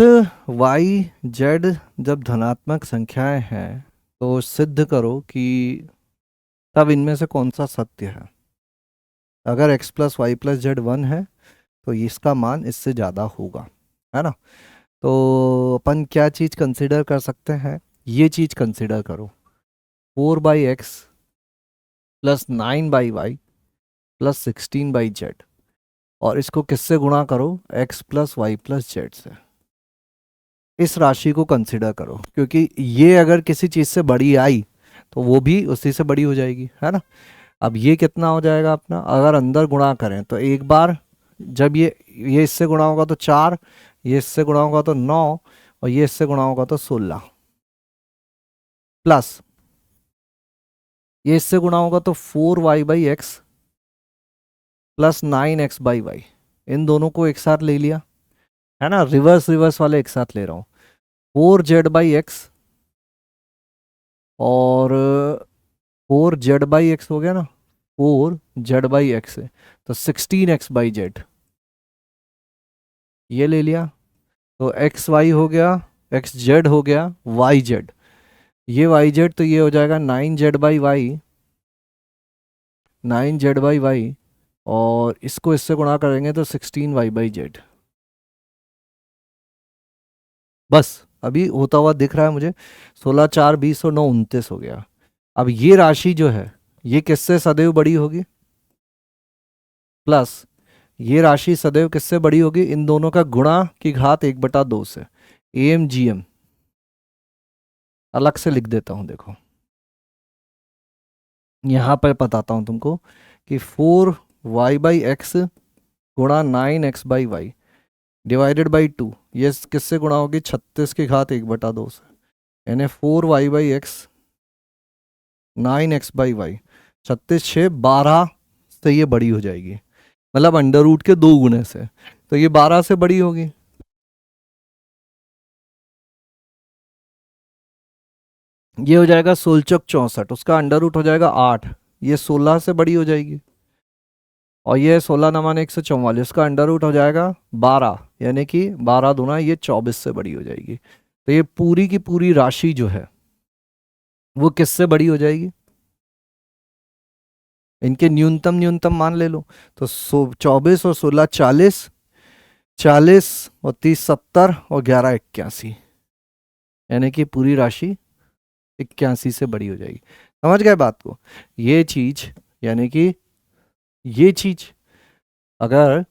वाई जेड जब धनात्मक संख्याएं हैं तो सिद्ध करो कि तब इनमें से कौन सा सत्य है। अगर x + y + z 1 है तो इसका मान इससे ज़्यादा होगा, है ना। तो अपन क्या चीज़ कंसिडर कर सकते हैं, ये चीज़ कंसिडर करो, 4/x + 9/y प्लस 16/z, और इसको किससे गुणा करो, x plus y plus z से। इस राशि को कंसिडर करो, क्योंकि ये अगर किसी चीज़ से बड़ी आई तो वो भी उसी से बड़ी हो जाएगी, है ना। अब ये कितना हो जाएगा अपना, अगर अंदर गुणा करें तो एक बार, जब ये इससे गुणा होगा तो 4, ये इससे गुणा होगा तो 9, और ये इससे गुणा होगा तो 16, प्लस ये इससे गुणा होगा तो 4y/x प्लस 9x/y। इन दोनों को एक साथ ले लिया, है ना, रिवर्स रिवर्स वाले एक साथ ले रहा हूँ। 4z/x और 4z/x हो गया ना, 4z/x है तो 16x/z, ये ले लिया। तो एक्स वाई हो गया, एक्स जेड हो गया, वाई जेड, ये वाई जेड तो ये हो जाएगा 9z/y, 9z/y, और इसको इससे गुणा करेंगे तो 16y/z। बस अभी होता हुआ दिख रहा है मुझे, 16 4 20 और 9 29 हो गया। अब ये राशि जो है ये किससे सदैव बड़ी होगी, प्लस ये राशि सदैव किससे बड़ी होगी, इन दोनों का गुणा की घात 1/2 से। एम जी एम अलग से लिख देता हूं, देखो यहां पर बताता हूं तुमको कि 4y/x गुणा 9x/y डिवाइडेड बाई 2, ये किससे गुणा होगी, 36 की घात 1/2 से, यानी 4y/x 9x/y, 36 6 12 से ये बड़ी हो जाएगी, मतलब अंडर रूट के 2 गुने से, तो ये 12 से बड़ी होगी। ये हो जाएगा 16 64, उसका अंडर रूट हो जाएगा 8, ये 16 से बड़ी हो जाएगी। और ये 16 9 144 का अंडर रूट हो जाएगा 12, यानी कि 12 दूना ये 24 से बड़ी हो जाएगी। तो ये पूरी की पूरी राशि जो है वो किससे बड़ी हो जाएगी, इनके न्यूनतम न्यूनतम मान ले लो, तो 24 और 16 40, 40 और 30 70 और 11 81, यानी कि पूरी राशि 81 से बड़ी हो जाएगी। समझ गए बात को, ये चीज, यानी कि ये चीज अगर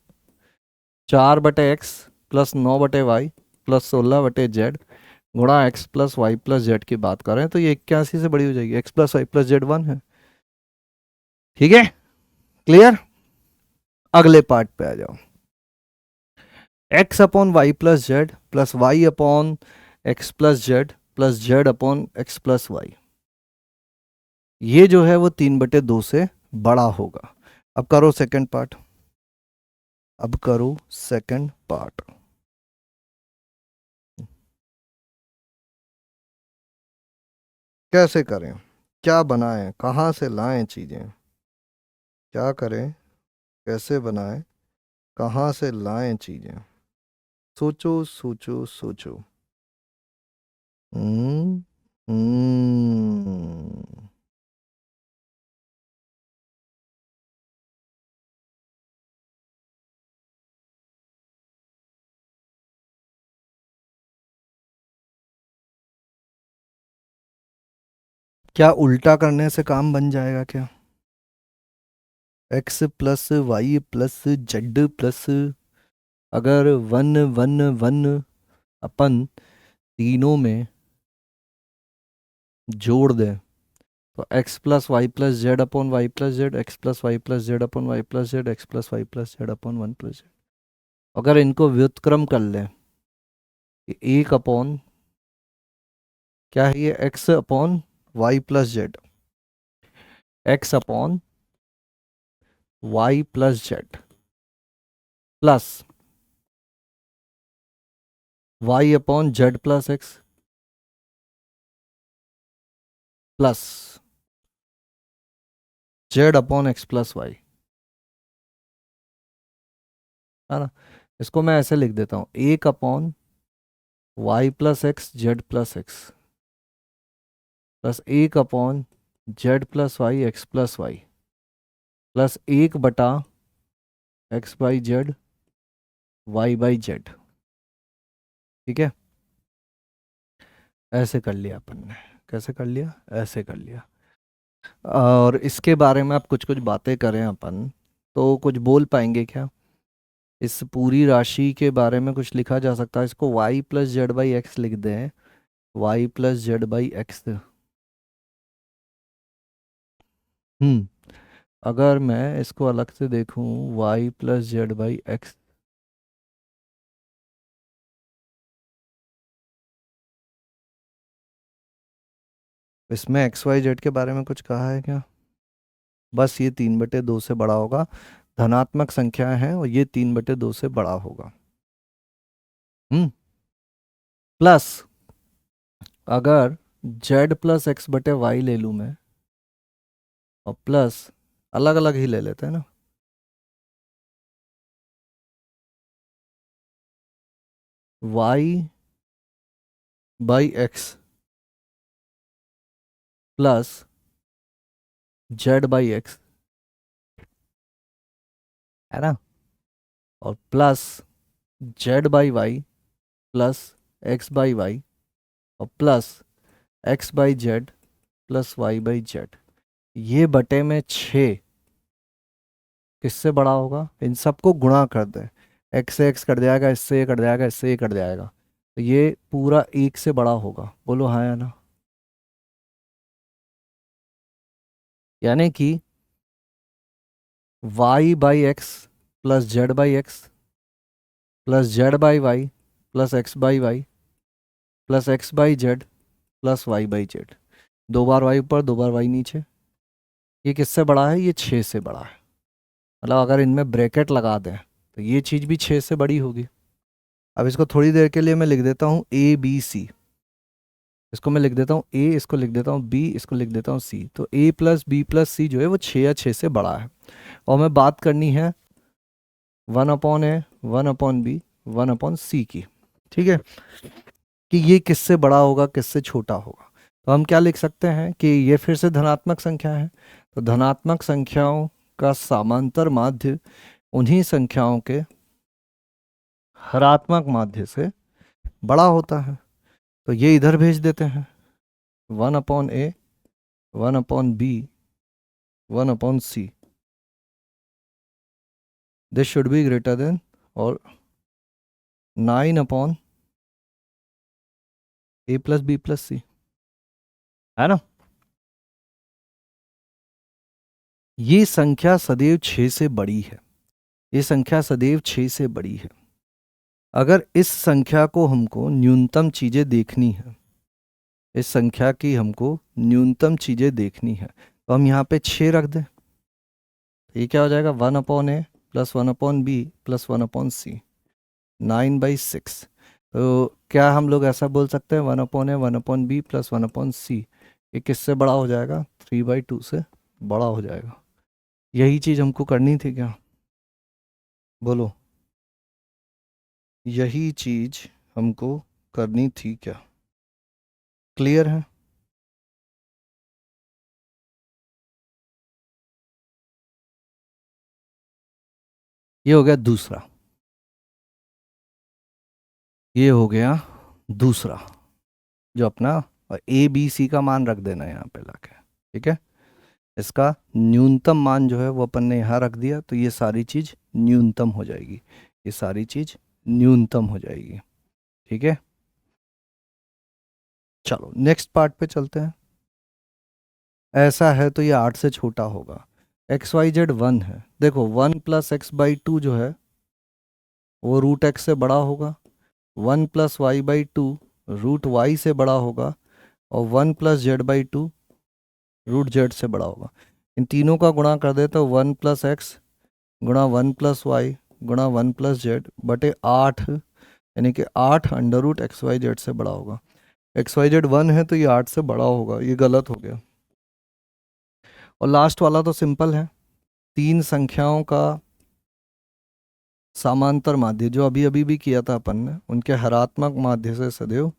4/x plus 9/y plus 16/z गुणा x plus y plus z की बात करें तो ये 81 से बड़ी हो जाएगी, x plus y plus z 1 है। ठीक है, क्लियर। अगले पार्ट पे आ जाओ, x/y+z प्लस y/x+z+z/x+y, ये जो है वो 3/2 से बड़ा होगा। अब करो सेकंड पार्ट, अब करो सेकंड पार्ट। कैसे करें, क्या बनाएं, कहाँ से लाएं चीजें, क्या करें, कैसे बनाएं, कहाँ से लाएं चीजें, सोचो सोचो सोचो। हम्म हम्म क्या उल्टा करने से काम बन जाएगा क्या, x+y+z अगर 1 1 1 अपन तीनों में जोड़ दें तो x+y+z/y+z, x+y+z/y+z, x+y+z/1+z। अगर इनको व्युत्क्रम कर लें, एक अपॉन क्या है ये, x/y+z, x/y+z plus y/z+x plus z/x+y, है ना। इसको मैं ऐसे लिख देता हूँ, 1/y+x z+x plus 1/z+y x+y plus 1/x/z y/z। ठीक है, ऐसे कर लिया अपन ने, कैसे कर लिया, ऐसे कर लिया। और इसके बारे में आप कुछ कुछ बातें करें अपन, तो कुछ बोल पाएंगे क्या? इस पूरी राशि के बारे में कुछ लिखा जा सकता है? इसको y plus z by x लिख दें, y plus z by x. अगर मैं इसको अलग से देखूं, y plus z by x, इसमें एक्स वाई जेड के बारे में कुछ कहा है क्या? बस ये 3/2 से बड़ा होगा, धनात्मक संख्या है और ये 3/2 से बड़ा होगा। हम्म प्लस अगर z प्लस एक्स बटे वाई ले लूँ मैं, और प्लस अलग अलग ही ले लेते हैं ना, y by x plus z by x, है ना, और plus z by y plus x by y, और plus x by z plus y by z, ये बटे में 6 किससे बड़ा होगा? इन सबको गुणा कर दे, एक्स से एक्स कट जाएगा, इससे ये कट जाएगा, इससे ये कट जाएगा, तो ये पूरा 1 से बड़ा होगा। बोलो हाँ या ना? यानी कि y by x plus z by x plus z by y plus x by y plus x by z plus y by z, 2 बार वाई ऊपर 2 बार वाई नीचे, ये किससे बड़ा है? ये 6 से बड़ा है। मतलब अगर इनमें ब्रैकेट लगा दें तो ये चीज़ भी 6 से बड़ी होगी। अब इसको थोड़ी देर के लिए मैं लिख देता हूँ ए बी सी, इसको मैं लिख देता हूँ ए, इसको लिख देता हूँ बी, इसको लिख देता हूँ सी। तो ए प्लस बी प्लस सी जो है वो 6 या 6 से बड़ा है। और मैं बात करनी है 1/a 1/b 1/c की, ठीक है, कि ये किससे बड़ा होगा किससे छोटा होगा। तो हम क्या लिख सकते हैं कि ये फिर से धनात्मक संख्या है, तो धनात्मक संख्याओं का समांतर माध्य उन्हीं संख्याओं के हरात्मक माध्य से बड़ा होता है। तो ये इधर भेज देते हैं, 1/a 1/b 1/c, this should be greater than और 9/a प्लस बी प्लस सी, है ना। ये संख्या सदैव 6 से बड़ी है, ये संख्या सदैव 6 से बड़ी है। अगर इस संख्या को हमको न्यूनतम चीज़ें देखनी है, इस संख्या की हमको न्यूनतम चीज़ें देखनी है, तो हम यहाँ पे 6 रख दें, तो ये क्या हो जाएगा? 1/a plus 1/b plus 1/c, 9/6। तो क्या हम लोग ऐसा बोल सकते हैं 1/a 1/b प्लस 1/c, ये किससे बड़ा हो जाएगा? 3/2 से बड़ा हो जाएगा। यही चीज़ हमको करनी थी क्या? बोलो, यही चीज़ हमको करनी थी क्या? क्लियर है? ये हो गया दूसरा, ये हो गया दूसरा, जो अपना ए बी सी का मान रख देना है यहाँ पे लाके, ठीक है। इसका न्यूनतम मान जो है वो अपन ने यहाँ रख दिया, तो ये सारी चीज़ न्यूनतम हो जाएगी, ये सारी चीज़ न्यूनतम हो जाएगी, ठीक है। चलो नेक्स्ट पार्ट पे चलते हैं। ऐसा है तो ये 8 से छोटा होगा, एक्स वाई जेड 1 है, देखो 1 + x/2 जो है वो √x से बड़ा होगा, 1 + y/2 √y से बड़ा होगा, और 1 + z/2 √z से बड़ा होगा। इन तीनों का गुणा कर दे तो 1 + x गुणा 1 + y गुणा 1 + z बटे 8, यानी कि 8 √x/y/z से बड़ा होगा। x/y/z 1 है तो ये 8 से बड़ा होगा, ये गलत हो गया। और लास्ट वाला तो सिंपल है, तीन संख्याओं का समांतर माध्य, जो अभी अभी भी किया था अपन ने, उनके हरात्मक माध्य से सदैव,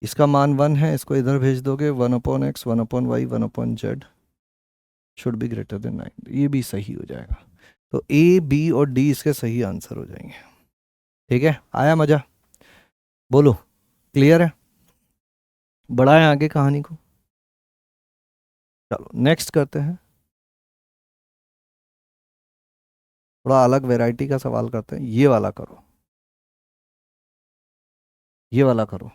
इसका मान 1 है, इसको इधर भेज दोगे, 1/x 1/y 1/z should be greater than 9, ये भी सही हो जाएगा। तो ए बी और डी इसके सही आंसर हो जाएंगे, ठीक है। आया मजा? बोलो, क्लियर है? बढ़ाएं आगे कहानी को, चलो नेक्स्ट करते हैं। थोड़ा अलग वैरायटी का सवाल करते हैं, ये वाला करो, ये वाला करो।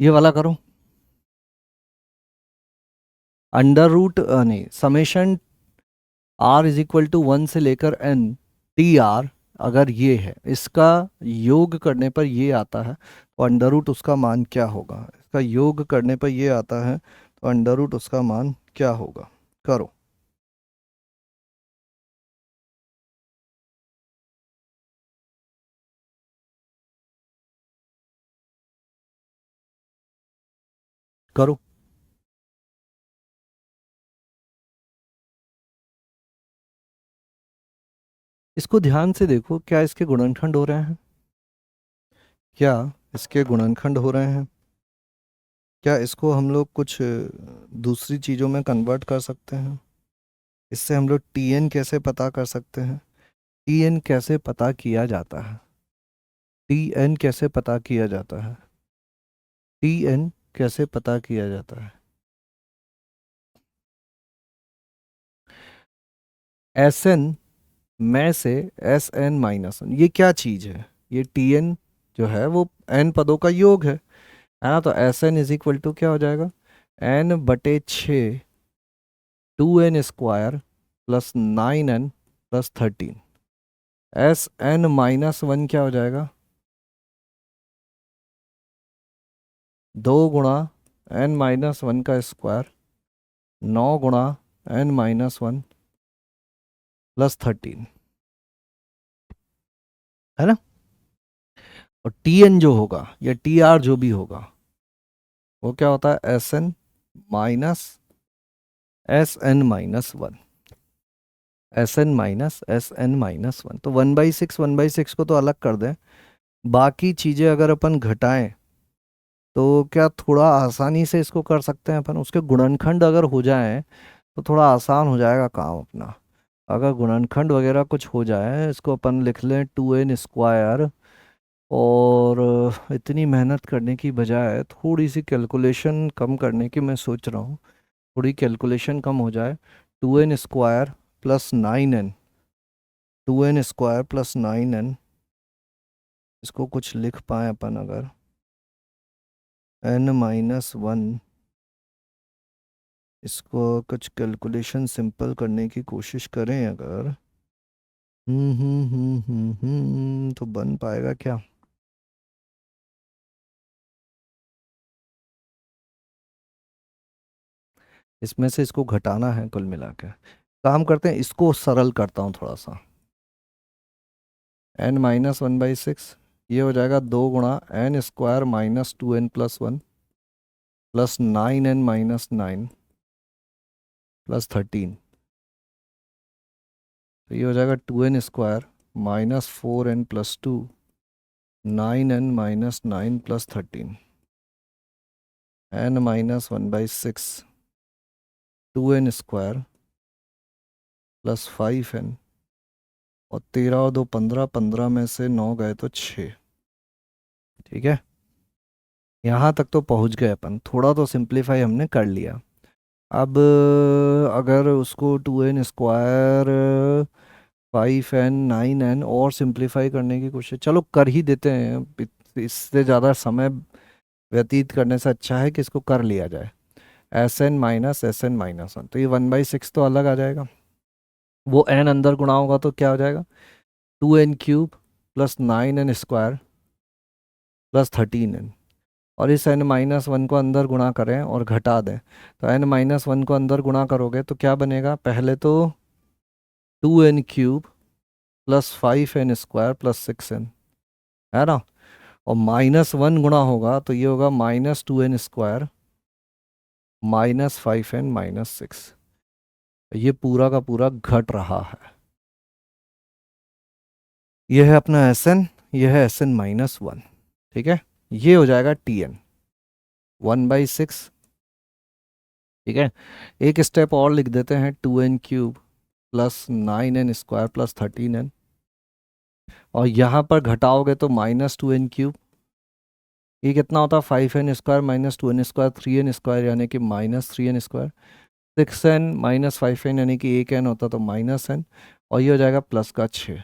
ये वाला करो। अंडर रूट नहीं, summation r is equal to 1 से लेकर एन टी आर, अगर ये है, इसका योग करने पर ये आता है, तो अंडर रूट उसका मान क्या होगा? इसका योग करने पर ये आता है, तो अंडर रूट उसका मान क्या होगा? करो। करो। इसको ध्यान से देखो, क्या इसके गुणनखंड हो रहे हैं? क्या इसके गुणनखंड हो रहे हैं? क्या इसको हम लोग कुछ दूसरी चीज़ों में कन्वर्ट कर सकते हैं? इससे हम लोग टी एन कैसे पता कर सकते हैं? टी एन कैसे पता किया जाता है? टी एन कैसे पता किया जाता है? टी एन कैसे पता किया जाता है? एस एन में से एस एन माइनस वन, ये क्या चीज़ है? ये टी एन जो है वो एन पदों का योग है ना? तो S n is equal to क्या हो जाएगा? एन बटे 6 2n square plus 9n plus 13। S n minus one क्या हो जाएगा? 2 गुणा एन माइनस वन का स्क्वायर, 9 गुणा एन माइनस वन प्लस 13, है ना? और टी एन जो होगा या टी आर जो भी होगा, वो क्या होता है? S n minus S n minus one, S n minus S n minus one. तो 1/6, 1/6 को तो अलग कर दें, बाकी चीज़ें अगर अपन घटाएं तो क्या थोड़ा आसानी से इसको कर सकते हैं अपन? उसके गुणनखंड अगर हो जाए तो थोड़ा आसान हो जाएगा काम अपना। अगर गुणनखंड वगैरह कुछ हो जाए, इसको अपन लिख लें 2n स्क्वायर, और इतनी मेहनत करने की बजाय थोड़ी सी कैलकुलेशन कम करने की मैं सोच रहा हूँ। थोड़ी कैलकुलेशन कम हो जाए, 2n square plus 9n, 2n square plus 9n, इसको कुछ लिख पाए अपन अगर, n माइनस वन, इसको कुछ कैलकुलेशन सिंपल करने की कोशिश करें अगर, तो बन पाएगा क्या? इसमें से इसको घटाना है कुल मिला के। काम करते हैं, इसको सरल करता हूँ थोड़ा सा। n-1/6, ये हो जाएगा 2 गुणा n² minus 2n+1 plus 9n-9 plus 13। तो ये हो जाएगा 2n² minus 4n+2, 9n-9 plus 13, n-1/6, 2n² plus 5n, और 13 और 2 15, 15 में से 9 गए तो 6। ठीक है, यहाँ तक तो पहुँच गए अपन, थोड़ा तो सिंप्लीफाई हमने कर लिया। अब अगर उसको 2n² 5n 9n और सिंप्लीफाई करने की कोशिश, चलो कर ही देते हैं, इससे ज़्यादा समय व्यतीत करने से अच्छा है कि इसको कर लिया जाए। Sn-Sn-1, तो ये 1/6 तो अलग आ जाएगा, वो n अंदर गुणा होगा तो क्या हो जाएगा? 2n³ plus 9n² plus 13n, और इस n-1 को अंदर गुणा करें और घटा दें, तो n-1 को अंदर गुणा करोगे तो क्या बनेगा? पहले तो 2n³ plus 5n² plus 6n, है ना? और -1 गुणा होगा तो ये होगा -2n² माइनस 5n माइनस 6। ये पूरा का पूरा घट रहा है। यह है अपना Sn, यह है Sn-1। ठीक है, ये हो जाएगा Tn 1/6। ठीक है, एक स्टेप और लिख देते हैं, 2n³ plus 9n² plus 13n, और यहाँ पर घटाओगे तो -2n³ ये कितना होता है 5n² माइनस 2n² 3n² यानी कि -3n², 6n माइनस 5n यानी कि 1n होता तो -n, और ये हो जाएगा प्लस का 6।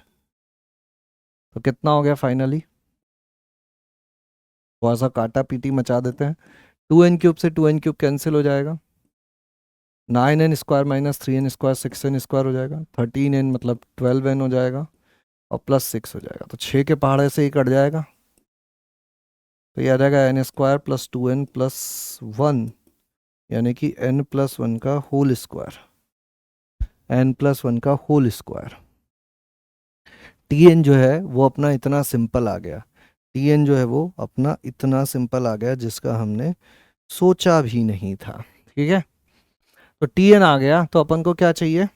तो कितना हो गया फाइनली, थोड़ा सा काटा पीटी मचा देते हैं। 2n³ से 2n³ कैंसिल हो जाएगा, 9n² माइनस 3n² 6n² हो जाएगा, 13n मतलब 12n हो जाएगा, और प्लस 6 हो जाएगा। तो 6 के पहाड़े से ही कट जाएगा, तो ये आ जाएगा n² प्लस 2n प्लस 1 यानी कि n+1 का होल स्क्वायर, n+1 का होल स्क्वायर। tn जो है वो अपना इतना सिंपल आ गया, tn जो है वो अपना इतना सिंपल आ गया जिसका हमने सोचा भी नहीं था। ठीक है, तो tn आ गया, तो अपन को क्या चाहिए,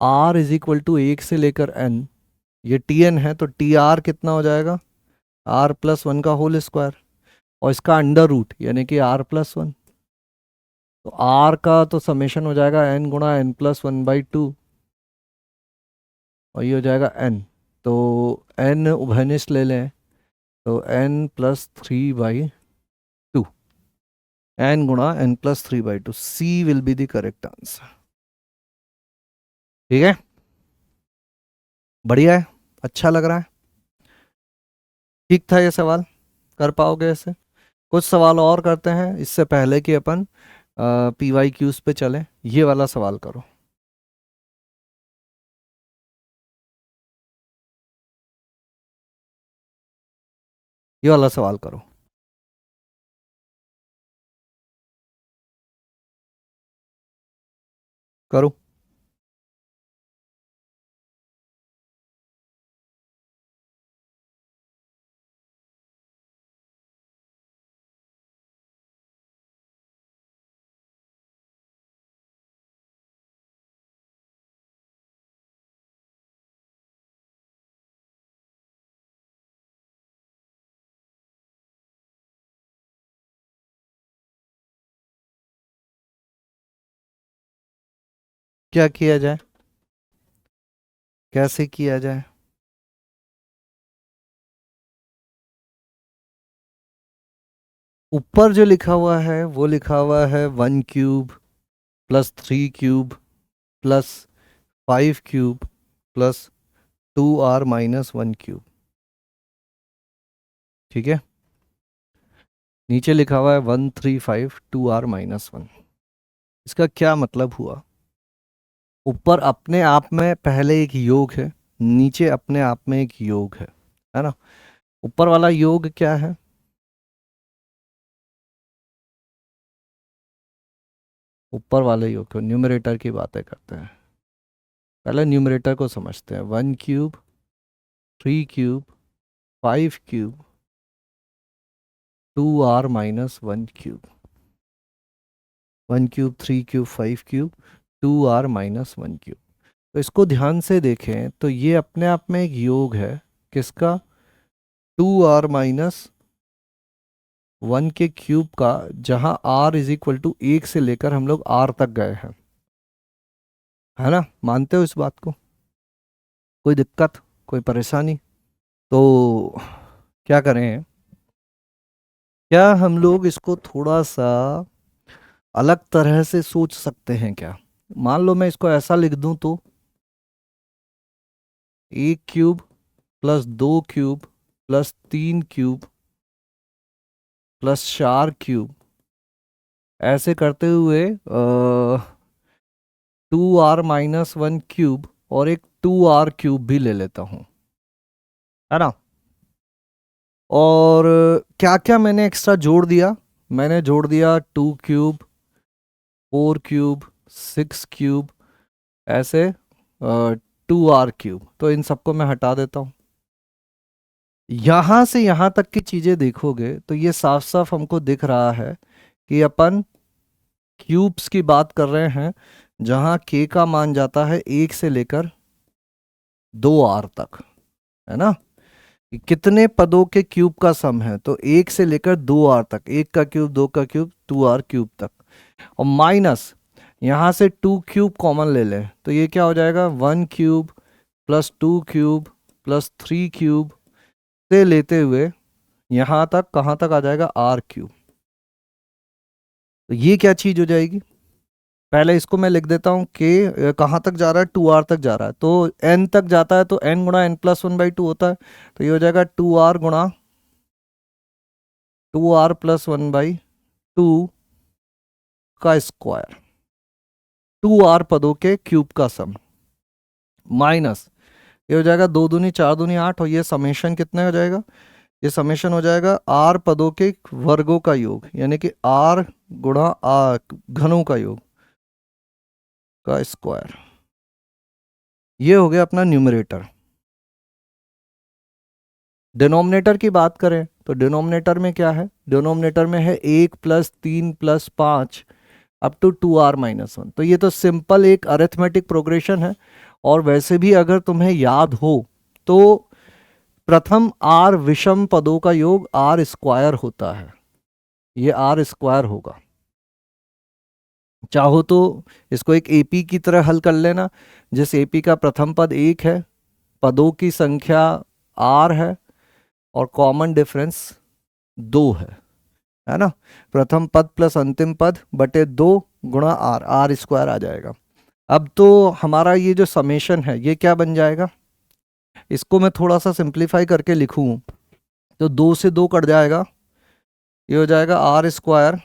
r इज इक्वल टू 1 से लेकर n, ये tn है तो tr कितना हो जाएगा, r+1 का होल स्क्वायर, और इसका अंडर रूट यानी कि r+1। तो r का तो समेशन हो जाएगा n गुणा n+1/2, और ये हो जाएगा n। तो n उभयनिष्ठ ले लें तो n+3/2, n गुणा n+3/2, C will be the correct answer. ठीक है, बढ़िया है, अच्छा लग रहा है, ठीक था ये सवाल, कर पाओगे ऐसे। कुछ सवाल और करते हैं इससे पहले कि अपन PYQs पे चलें। ये वाला सवाल करो, ये वाला सवाल करो। करो, क्या किया जाए, कैसे किया जाए। ऊपर जो लिखा हुआ है वो लिखा हुआ है 1³ प्लस 3³ प्लस 5³ प्लस 2r-1³। ठीक है, नीचे लिखा हुआ है 135 2r-1। इसका क्या मतलब हुआ, ऊपर अपने आप में पहले एक योग है, नीचे अपने आप में एक योग है ना। ऊपर वाला योग क्या है, ऊपर वाले योग को न्यूमरेटर की बातें करते हैं, पहले न्यूमरेटर को समझते हैं। 1³ 3³ 5³ 2r-1³, 1³ 3³ 5³ 2r-1³। तो इसको ध्यान से देखें तो ये अपने आप में एक योग है, किसका, 2r-1 के क्यूब का, जहां r इज इक्वल टू 1 से लेकर हम लोग r तक गए हैं, है ना। मानते हो इस बात को, कोई दिक्कत, कोई परेशानी। तो क्या करें, क्या हम लोग इसको थोड़ा सा अलग तरह से सोच सकते हैं क्या। मान लो मैं इसको ऐसा लिख दूं तो 1³ प्लस 2³ प्लस 3³ प्लस 4³, ऐसे करते हुए 2r-1³ और एक 2r³ भी ले लेता हूँ, है ना। और क्या क्या मैंने एक्स्ट्रा जोड़ दिया, मैंने जोड़ दिया 2³, 4³, 6³, ऐसे 2r³। तो इन सबको मैं हटा देता हूँ। यहां से यहां तक की चीजें देखोगे तो ये साफ साफ हमको दिख रहा है कि अपन क्यूब्स की बात कर रहे हैं, जहां k का मान जाता है 1 से लेकर 2r तक, है ना। कि कितने पदों के क्यूब का सम है, तो 1 से लेकर 2r तक, 1 का क्यूब, 2 का क्यूब, 2r³ तक, और माइनस यहां से 2³ कॉमन ले लें तो ये क्या हो जाएगा, 1³ प्लस 2³ प्लस 3³ से लेते हुए यहां तक, कहां तक आ जाएगा, आर क्यूब। तो ये क्या चीज हो जाएगी, पहले इसको मैं लिख देता हूँ कि कहाँ तक जा रहा है, 2r तक जा रहा है, तो n तक जाता है तो n गुणा n+1/2 होता है। तो ये हो जाएगा 2r गुणा 2r+1/2 का स्क्वायर, 2r पदों के क्यूब का सम, माइनस ये हो जाएगा 2 दूनी 4 दूनी 8, और ये समेशन कितने हो जाएगा, ये समेशन हो जाएगा r पदों के वर्गों का योग, यानी कि r गुणा घनों का योग का स्क्वायर। ये हो गया अपना न्यूमरेटर। डिनोमिनेटर की बात करें तो डिनोमिनेटर में क्या है, डिनोमिनेटर में है 1+3+5 अप टू 2r-1। तो ये तो सिंपल एक अरिथमेटिक प्रोग्रेशन है। और वैसे भी अगर तुम्हें याद हो तो प्रथम r विषम पदों का योग r स्क्वायर होता है, ये r स्क्वायर होगा। चाहो तो इसको एक एपी की तरह हल कर लेना, जिस एपी का प्रथम पद 1 है, पदों की संख्या r है और कॉमन डिफरेंस 2 है ना। प्रथम पद प्लस अंतिम पद बटे 2 गुणा आर स्क्वायर आ जाएगा। अब तो हमारा ये जो समेशन है ये क्या बन जाएगा, इसको मैं थोड़ा सा सिंप्लीफाई करके लिखूं तो 2 से 2 कट जाएगा, ये हो जाएगा आर स्क्वायर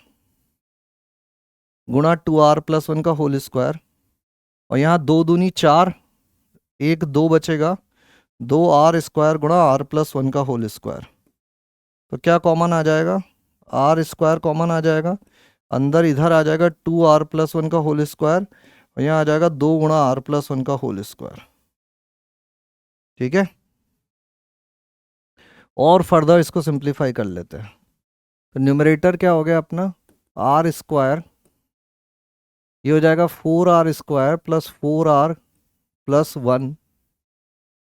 गुणा 2r+1 का होल स्क्वायर, और यहाँ 2 दूनी 4, 1 2 बचेगा, 2r² गुणा r+1 का होल स्क्वायर। तो क्या कॉमन आ जाएगा, आर स्क्वायर कॉमन आ जाएगा, अंदर इधर आ जाएगा 2r+1 का होल स्क्वायर, और यहाँ आ जाएगा 2 गुणा r+1 का होल स्क्वायर। ठीक है, और फर्दर इसको सिंप्लीफाई कर लेते हैं। तो न्यूमरेटर क्या हो गया अपना, आर स्क्वायर, ये हो जाएगा 4r² प्लस 4r+1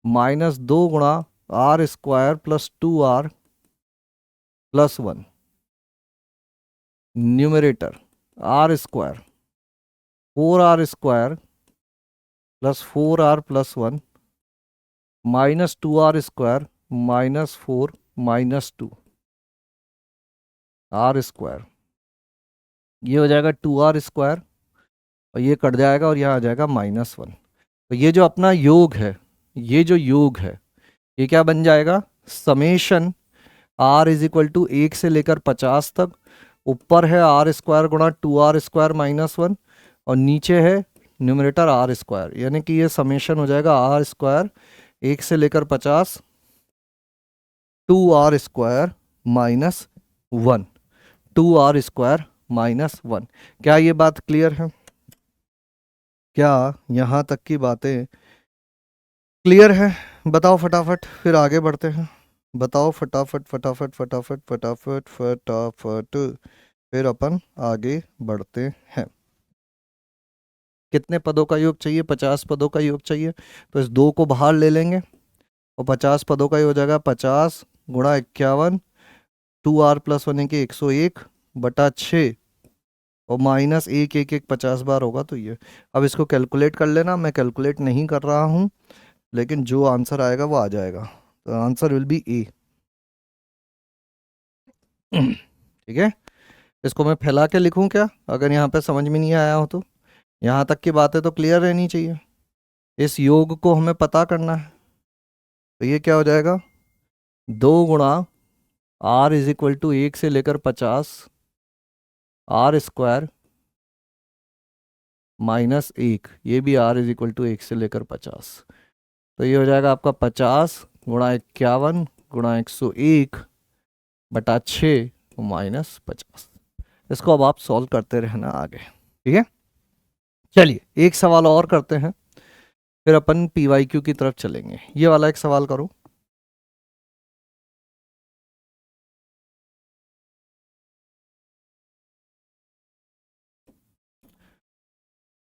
माइनस 2 गुणा r² plus 2r+1। Numerator r² 4r² plus 4r+1 minus 2r² minus 4 minus 2 r², ये हो जाएगा 2r², और ये कट जाएगा और यहाँ आ जाएगा -1। तो ये जो अपना योग है, ये जो योग है ये क्या बन जाएगा, summation r is equal to 1 से लेकर 50 तक, ऊपर है r² गुणा 2r² -1, और नीचे है न्यूमरेटर r², यानी कि ये समेशन हो जाएगा r² 1 से लेकर 50 2r² -1, 2r² -1। क्या ये बात क्लियर है, क्या यहाँ तक की बातें क्लियर है, बताओ फटाफट, फिर आगे बढ़ते हैं। बताओ फटाफट फटाफट फटाफट फटाफट फटाफट, फिर अपन आगे बढ़ते हैं। कितने पदों का योग चाहिए, 50 पदों का योग चाहिए, तो इस 2 को बाहर ले लेंगे, और 50 पदों का ये हो जाएगा 50 गुणा 51, 2r+1 है कि 101 बटा 6, और माइनस 1 1 1 50 बार होगा। तो ये अब इसको कैलकुलेट कर लेना, मैं कैलकुलेट नहीं कर रहा हूँ, लेकिन जो आंसर आएगा वो आ जाएगा। तो आंसर विल बी ए। ठीक है, इसको मैं फैला के लिखूं क्या, अगर यहाँ पे समझ में नहीं आया हो तो। यहाँ तक की बातें तो क्लियर रहनी चाहिए, इस योग को हमें पता करना है। तो ये क्या हो जाएगा, 2 गुणा r इज इक्वल टू 1 से लेकर 50 r² -1, ये भी r इज इक्वल टू 1 से लेकर 50। तो ये हो जाएगा आपका 50 गुणा 51 गुणा 101 बटा 6 -50। इसको अब आप सॉल्व करते रहना आगे। ठीक है, चलिए एक सवाल और करते हैं, फिर अपन PYQ की तरफ चलेंगे। ये वाला एक सवाल करो।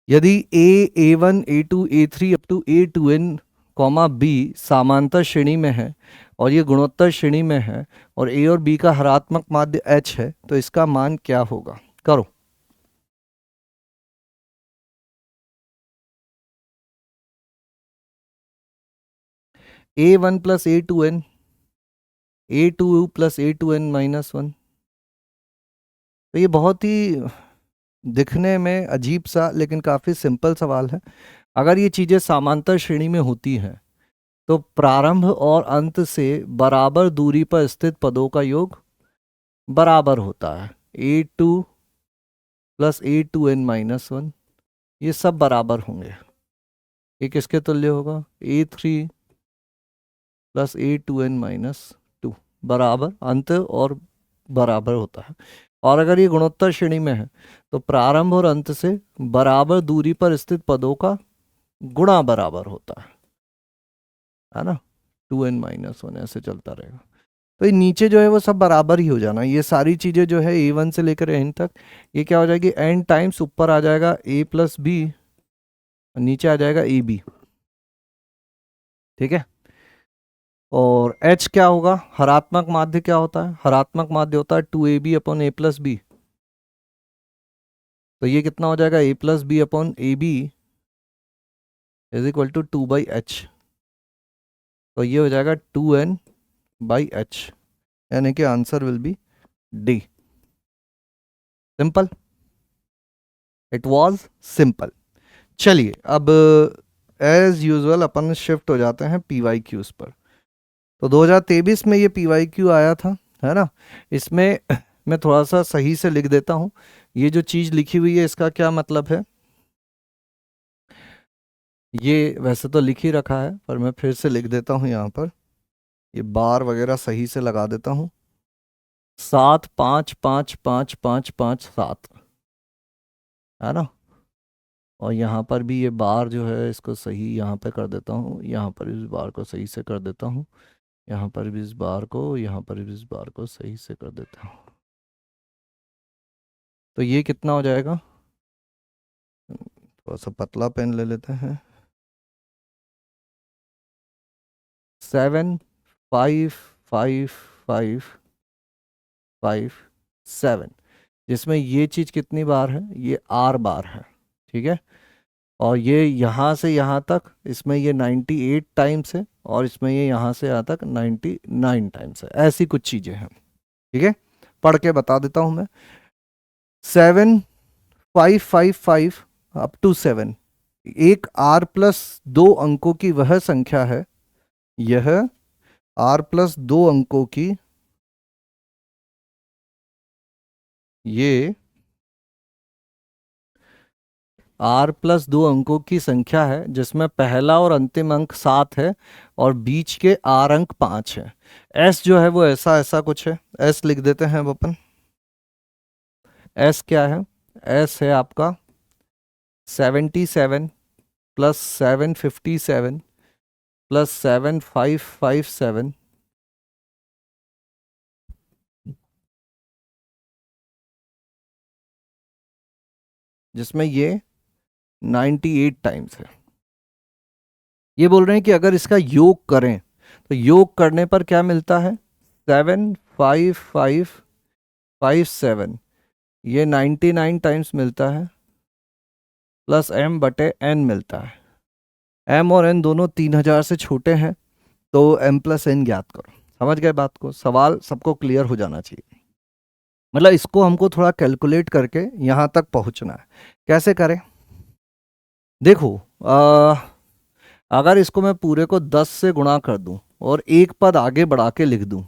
यदि A1 A2 A3 up to A2n comma B समांतर श्रेणी में है और ये गुणोत्तर श्रेणी में है, और A और B का हरात्मक माध्य H है, तो इसका मान क्या होगा, करो। A1 plus A2n A2 plus A2n minus 1। तो ये बहुत ही दिखने में अजीब सा लेकिन काफ़ी सिंपल सवाल है। अगर ये चीज़ें समांतर श्रेणी में होती हैं तो प्रारंभ और अंत से बराबर दूरी पर स्थित पदों का योग बराबर होता है। A2 प्लस A2n माइनस 1, ये सब बराबर होंगे। ये किसके तुल्य होगा? A3 प्लस A2n माइनस 2 बराबर अंत और बराबर होता है। और अगर ये गुणोत्तर श्रेणी में है तो प्रारंभ और अंत से बराबर दूरी पर स्थित पदों का गुणा बराबर होता है ना। 2n माइनस 1 ऐसे चलता रहेगा। तो ये नीचे जो है वो सब बराबर ही हो जाना। ये सारी चीज़ें जो है A1 से लेकर n तक, ये क्या हो जाएगी? n टाइम्स ऊपर आ जाएगा a प्लस बी, नीचे आ जाएगा ए बी। ठीक है। और h क्या होगा? हरात्मक माध्य क्या होता है? हरात्मक माध्य होता है 2ab upon a plus B. तो ये कितना हो जाएगा? a plus b upon a b is equal to 2/h। तो ये हो जाएगा 2n/h, यानी कि answer will be D. Simple, it was simple. चलिए अब एज यूजुअल अपन शिफ्ट हो जाते हैं PYQs पर। तो 2023 में ये PYQ आया था, है ना। इसमें मैं थोड़ा सा सही से लिख देता हूँ। ये जो चीज़ लिखी हुई है इसका क्या मतलब है, ये वैसे तो लिख ही रखा है पर मैं फिर से लिख देता हूँ यहाँ पर। ये बार वगैरह सही से लगा देता हूँ। 7 5 5 5 5 5 7, है ना। और यहाँ पर भी ये बार जो है इसको सही यहाँ पे कर देता हूँ, यहाँ पर इस बार को सही से कर देता हूँ, यहाँ पर भी इस बार को, यहाँ पर भी इस बार को सही से कर देता हूँ। तो ये कितना हो जाएगा? थोड़ा सा पतला पेन ले लेते हैं। 7 5 5 5 5 7, जिसमें ये चीज़ कितनी बार है? ये R बार है। ठीक है। और ये यहाँ से यहाँ तक, इसमें ये 98 टाइम्स है, और इसमें ये यहाँ से यहाँ तक 99 टाइम्स है। ऐसी कुछ चीज़ें हैं। ठीक है, पढ़ के बता देता हूँ मैं। 7 5 5 5 अप टू 7 एक R प्लस 2 अंकों की वह संख्या है, यह R प्लस 2 अंकों की, ये R प्लस 2 अंकों की संख्या है जिसमें पहला और अंतिम अंक 7 है और बीच के R अंक 5 है। S जो है वो ऐसा ऐसा कुछ है। S लिख देते हैं अब अपन। S क्या है? S है आपका 77 प्लस 757 प्लस 7557, जिसमें ये 98 टाइम्स है। ये बोल रहे हैं कि अगर इसका योग करें तो योग करने पर क्या मिलता है? 75557, ये 99 टाइम्स मिलता है, प्लस m/n मिलता है। m और n दोनों 3000 से छोटे हैं, तो m प्लस n ज्ञात करो। समझ गए बात को? सवाल सबको क्लियर हो जाना चाहिए। मतलब इसको हमको थोड़ा कैलकुलेट करके यहाँ तक पहुँचना है। कैसे करें? देखो, अगर इसको मैं पूरे को 10 से गुणा कर दूं और एक पद आगे बढ़ा के लिख दूं,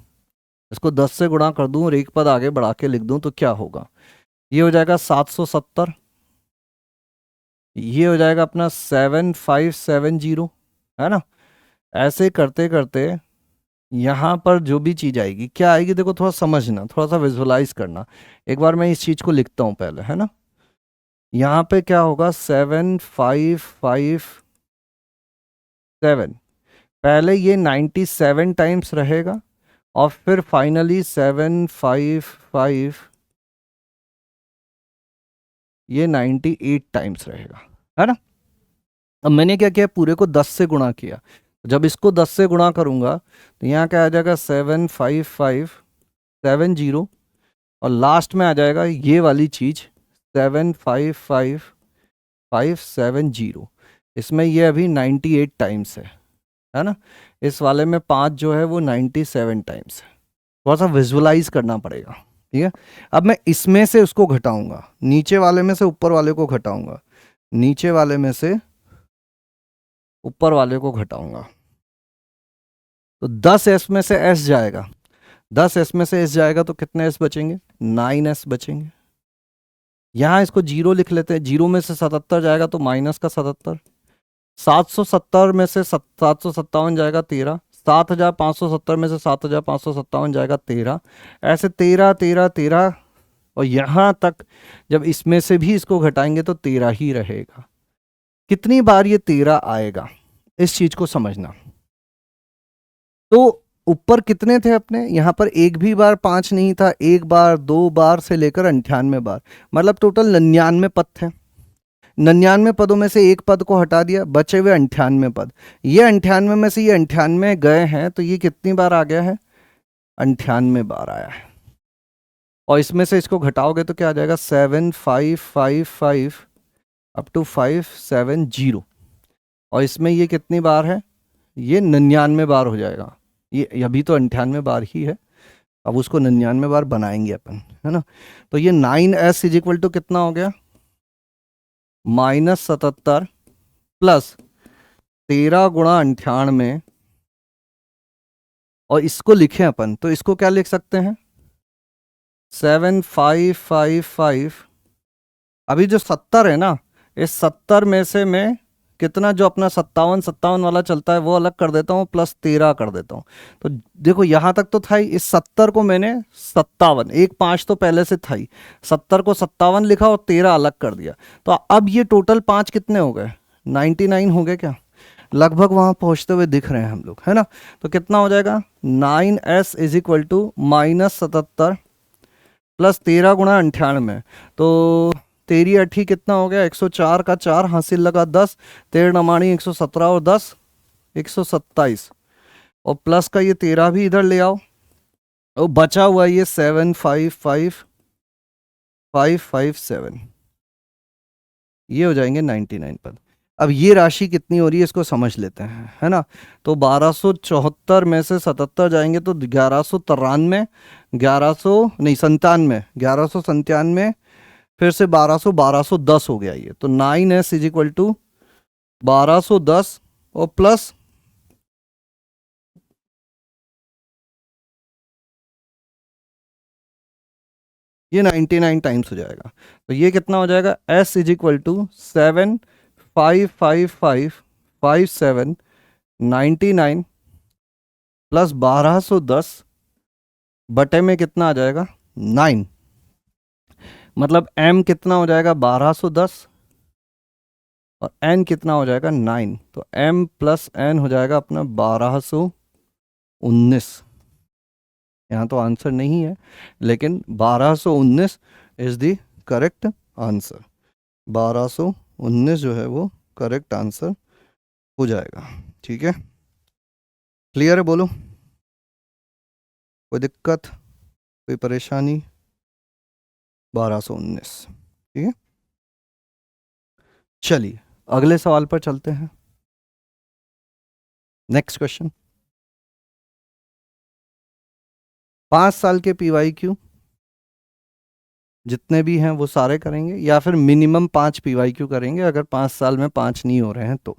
इसको 10 से गुणा कर दूं और एक पद आगे बढ़ा के लिख दूं, तो क्या होगा? ये हो जाएगा 770, ये हो जाएगा अपना 7570, है ना। ऐसे करते करते यहाँ पर जो भी चीज़ आएगी, क्या आएगी? देखो, थोड़ा समझना, थोड़ा सा विजुलाइज करना। एक बार मैं इस चीज़ को लिखता हूँ पहले, है ना। यहाँ पे क्या होगा? 7557, पहले ये 97 टाइम्स रहेगा और फिर फाइनली 755 ये 98 टाइम्स रहेगा, है ना। अब मैंने क्या किया? पूरे को 10 से गुणा किया। जब इसको 10 से गुणा करूंगा तो यहाँ क्या आ जाएगा? 75570, और लास्ट में आ जाएगा ये वाली चीज़ 755570। इसमें ये अभी 98 टाइम्स है ना। इस वाले में 5 जो है वो 97 टाइम्स है। थोड़ा सा विजुअलाइज करना पड़ेगा। ठीक है, अब मैं इसमें से उसको घटाऊंगा, नीचे वाले में से ऊपर वाले को घटाऊंगा, नीचे वाले में से ऊपर वाले को घटाऊंगा, तो 10s में से s जाएगा, 10s में से s जाएगा तो कितने s बचेंगे, 9s बचेंगे। यहां इसको जीरो लिख लेते हैं, जीरो में से 77 जाएगा तो माइनस का 77, 770 में से 757 जाएगा 13, 7570 में से 7557 जाएगा 13, ऐसे 13 13 13, और यहां तक जब इसमें से भी इसको घटाएंगे तो 13 ही रहेगा। कितनी बार ये 13 आएगा, इस चीज को समझना। तो ऊपर कितने थे अपने, यहां पर एक भी बार 5 नहीं था, एक बार, 2 बार से लेकर 98 बार, मतलब टोटल 99 पद थे। 99 पदों में से एक पद को हटा दिया, बचे हुए 98 पद। ये 98 में से ये 98 गए हैं, तो ये कितनी बार आ गया है, 98 बार आया है। और इसमें से इसको घटाओगे तो क्या आ जाएगा, 7555 अप टू 570, और इसमें ये कितनी बार है, ये 99 बार हो जाएगा। ये अभी तो 98 बार ही है, अब उसको 99 बार बनाएंगे अपन, है ना। तो ये 9s इज इक्वल टू कितना हो गया, -77 प्लस 13 गुणा 98, और इसको लिखें अपन तो इसको क्या लिख सकते हैं, 7555, अभी जो 70 है ना, इस 70 में से मैं कितना, जो अपना 57 57 वाला चलता है वो अलग कर देता हूँ, प्लस 13 कर देता हूँ। तो देखो यहां तक तो था ही, इस 70 को मैंने 57, एक 5 तो पहले से था ही, 70 को 57 लिखा और 13 अलग कर दिया। तो अब ये टोटल 5 कितने हो गए, 99 हो गए क्या, लगभग वहां पहुंचते हुए दिख रहे हैं हम लोग, है ना। तो कितना हो जाएगा, 9s is equal to -77 plus 13 गुणा 98, तो 13 अठी कितना हो गया, 104 का 4 हासिल लगा 10, 13 नमाणी 117 और 10 127, और प्लस का ये 13 भी इधर ले आओ, और बचा हुआ ये 755557, ये हो जाएंगे 99 पद। अब ये राशि कितनी हो रही है इसको समझ लेते हैं, है ना। तो 1274 में से 77 जाएंगे तो 1193, 1100 नहीं 97, 1197, फिर से 1210 हो गया ये, तो 9s इज इक्वल टू 1210 और प्लस ये 99 टाइम्स हो जाएगा। तो ये कितना हो जाएगा, s is equal to 75555799 plus 1210 बटे में कितना आ जाएगा, 9, मतलब m कितना हो जाएगा 1210 और n कितना हो जाएगा 9, तो m प्लस n हो जाएगा अपना 1219। यहाँ तो आंसर नहीं है, लेकिन 1219 इज द करेक्ट आंसर, 1219 जो है वो करेक्ट आंसर हो जाएगा। ठीक है, क्लियर है, बोलो कोई दिक्कत, कोई परेशानी, 1219, ठीक है। चलिए अगले सवाल पर चलते हैं, नेक्स्ट क्वेश्चन। 5 साल के PYQ जितने भी हैं वो सारे करेंगे, या फिर मिनिमम 5 PYQ करेंगे अगर 5 साल में 5 नहीं हो रहे हैं तो।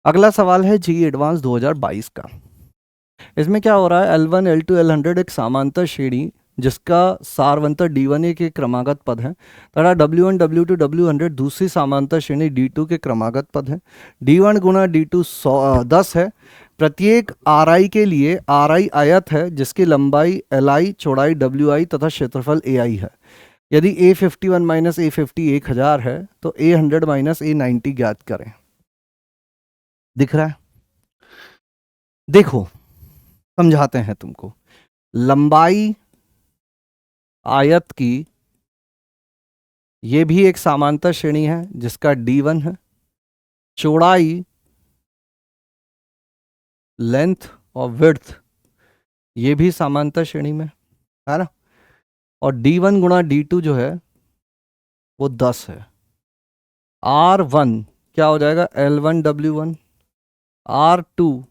अगला सवाल है जी एडवांस 2022 का। इसमें क्या हो रहा है, L1 L2 L100 एक समांतर श्रेणी जिसका सारवंतर D1 के क्रमागत पद है, तथा W1 W2 W100 दूसरी समांतर श्रेणी D2 के क्रमागत पद है। D1 गुना D2 10 है। प्रत्येक RI के लिए RI आयत है जिसकी लंबाई LI, चौड़ाई WI तथा क्षेत्रफल AI है। यदि A51 माइनस A50 1000 है तो A100 माइनस A90 ज्ञात करें। दिख रहा है, देखो समझाते हैं तुमको। लंबाई आयत की ये भी एक समांतर श्रेणी है जिसका D1 है, चौड़ाई लेंथ और विड्थ ये भी समांतर श्रेणी में है ना, और D1 गुणा D2 जो है वो 10 है। R1 क्या हो जाएगा, L1 W1, R2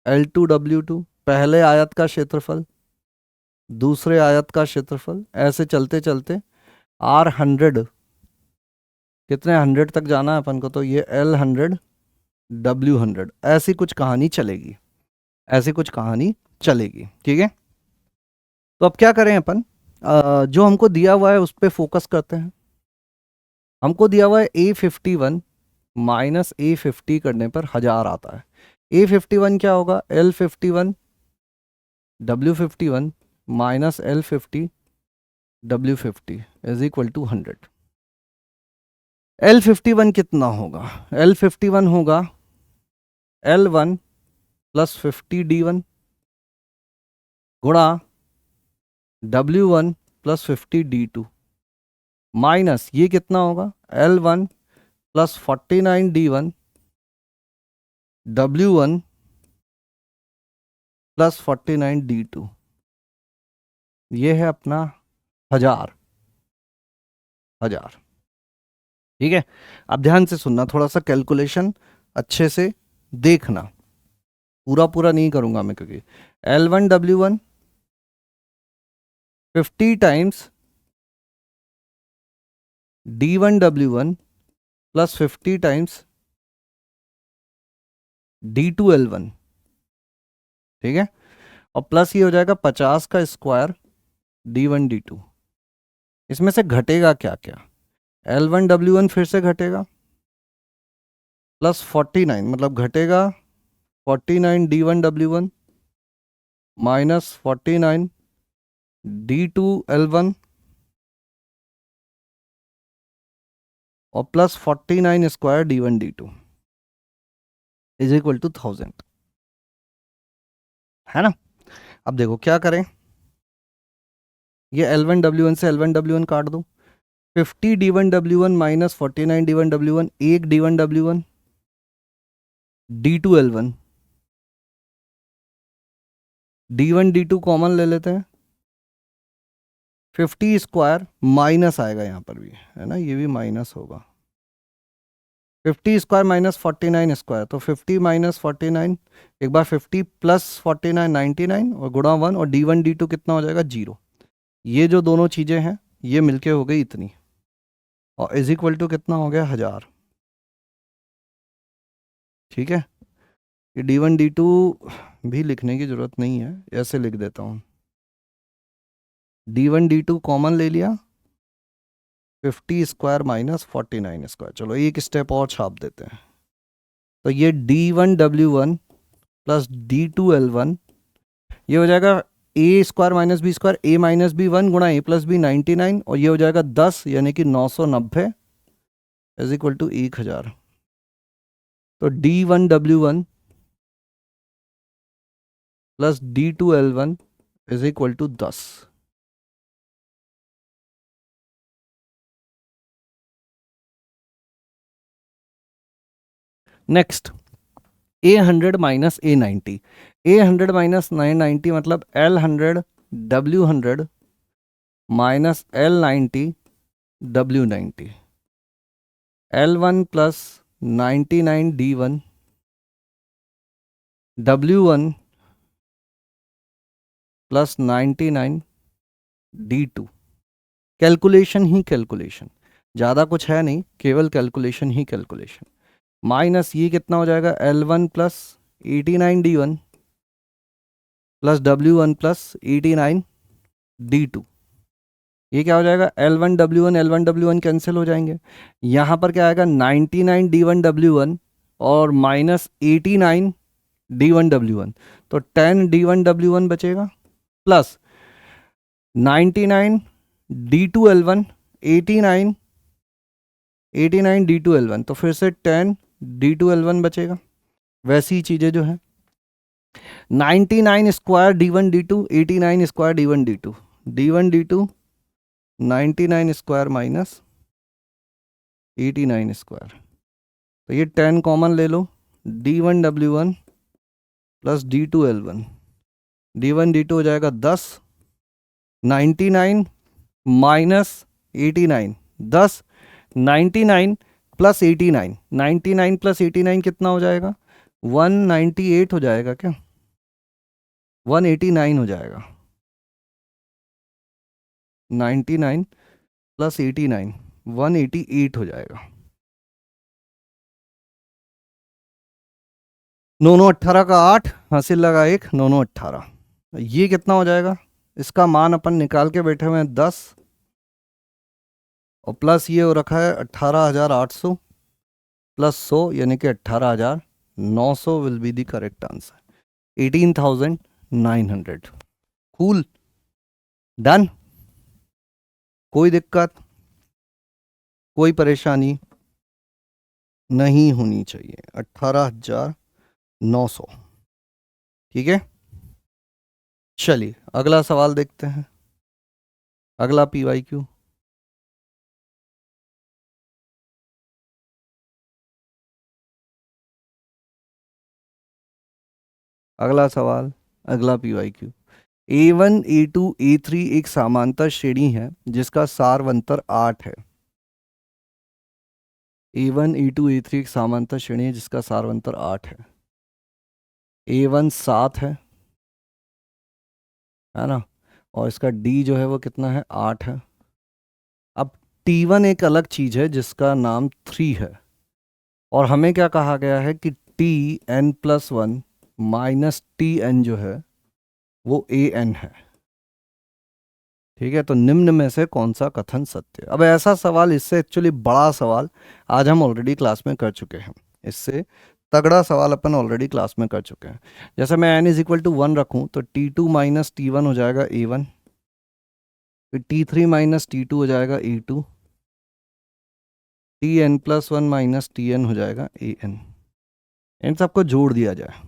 L2 W2 पहले आयत का क्षेत्रफल, दूसरे आयत का क्षेत्रफल, ऐसे चलते चलते R100, कितने 100 तक जाना है अपन को, तो ये L100 W100, ऐसी कुछ कहानी चलेगी, ऐसी कुछ कहानी चलेगी, ठीक है। तो अब क्या करें अपन, जो हमको दिया हुआ है उस पर फोकस करते हैं। हमको दिया हुआ है A51 माइनस A50 करने पर 1000 आता है। A51 क्या होगा, L51 W51 minus L50 W50 is equal to 100। L51 कितना होगा, L51 होगा L1 प्लस 50D1 गुणा W1 प्लस 50D2 माइनस ये कितना होगा, L1 plus 49D1 W1 plus 49D2, ये है अपना 1000। ठीक है। अब ध्यान से सुनना, थोड़ा सा कैलकुलेशन अच्छे से देखना, पूरा पूरा नहीं करूंगा मैं, क्योंकि L1 W1 50 times D1 W1 plus 50 times D2 L1, ठीक है। और प्लस ये हो जाएगा 50 का स्क्वायर D1 D2। इसमें से घटेगा क्या क्या, L1 W1 फिर से घटेगा, प्लस 49 मतलब घटेगा 49 D1 W1 minus 49 D2 L1 और plus 49 square D1 D2 is equal to 1000, है ना। अब देखो क्या करें, ये L1 W1 से L1 W1 काट दो, 50 D1 W1 minus 49 D1 W1, एक D1 W1 D2 L1, D1 D2 common ले लेते हैं, 50 स्क्वायर माइनस आएगा यहाँ पर भी, है ना, ये भी माइनस होगा, 50 स्क्वायर माइनस 49 स्क्वायर, तो 50 माइनस 49, एक बार 50 प्लस 49 99 और गुणा 1, और D1 D2 कितना हो जाएगा 0। ये जो दोनों चीज़ें हैं ये मिलके हो गई इतनी, और इज इक्वल टू कितना हो गया 1000, ठीक है। ये D1 D2 भी लिखने की ज़रूरत नहीं है, ऐसे लिख देता हूँ, D1 D2 कॉमन ले लिया, 50 स्क्वायर माइनस 49 स्क्वायर, चलो एक स्टेप और छाप देते हैं, तो ये D1 W1 plus D2 L1, ये हो जाएगा ए स्क्वायर माइनस बी स्क्वायर, ए माइनस बी 1 गुणा ए प्लस बी 99, और ये हो जाएगा 10 यानी कि 990 इज इक्वल टू 1000। तो D1 W1 plus D2 L1 is equal to 10। Next A100 minus A90, A100 minus 990 मतलब L100 W100 minus L90 W90, L1 plus 99 D1 W1 plus 99 D2। Calculation ही calculation, ज़्यादा कुछ है नहीं, केवल कैलकुलेशन ही calculation. Minus ये कितना हो जाएगा, L1 plus 89 D1 plus W1 plus 89 D2, ये क्या हो जाएगा, L1 W1 कैंसिल हो जाएंगे, यहाँ पर क्या आएगा 99 D1 W1 और माइनस 89 D1 W1, तो 10 D1 W1 बचेगा, plus 99 D2 L1 89 D2 L1, तो फिर से 10 D2 L1 बचेगा। वैसी ही चीज़ें जो है 99 square D1 D2 89 square D1 D2, D1 D2 99 square minus 89 square, तो ये 10 कॉमन ले लो, D1 W1 plus D2 L1, D1 D2 हो जाएगा 10, 99 माइनस 89 10, 99 प्लस 89, 99 प्लस 89 कितना हो जाएगा, 198 हो जाएगा क्या, 189 हो जाएगा, 99 प्लस 89, 188 हो जाएगा। 9 9 18 का 8, हासिल लगा 1, 9 9 18। ये कितना हो जाएगा? इसका मान अपन निकाल के बैठे हुए हैं 10, और प्लस ये हो रखा है 18,800 प्लस 100 यानी कि 18,900 will be the correct answer, 18,900। Cool, done. कोई दिक्कत, कोई परेशानी नहीं होनी चाहिए। 18,900, ठीक है। चलिए अगला सवाल देखते हैं, अगला PYQ। अगला सवाल, अगला PYQ। A1 A2 A3 एक समांतर श्रेणी है जिसका सारवंतर 8 है। A1 A2 A3 एक समांतर श्रेणी है जिसका सारवंतर 8 है। A1 7 है ना, और इसका D जो है वो कितना है, 8 है। अब T1 एक अलग चीज है जिसका नाम 3 है, और हमें क्या कहा गया है कि Tn+1 माइनस Tn जो है वो An है, ठीक है। तो निम्न में से कौन सा कथन सत्य है? अब ऐसा सवाल, इससे एक्चुअली बड़ा सवाल आज हम ऑलरेडी क्लास में कर चुके हैं। इससे तगड़ा सवाल अपन ऑलरेडी क्लास में कर चुके हैं। जैसे मैं n=1 रखूं तो T2 माइनस T1 हो जाएगा A1, फिर T3 माइनस T2 हो जाएगा A2, Tn+1 माइनस Tn हो जाएगा An। इन सबको जोड़ दिया जाए,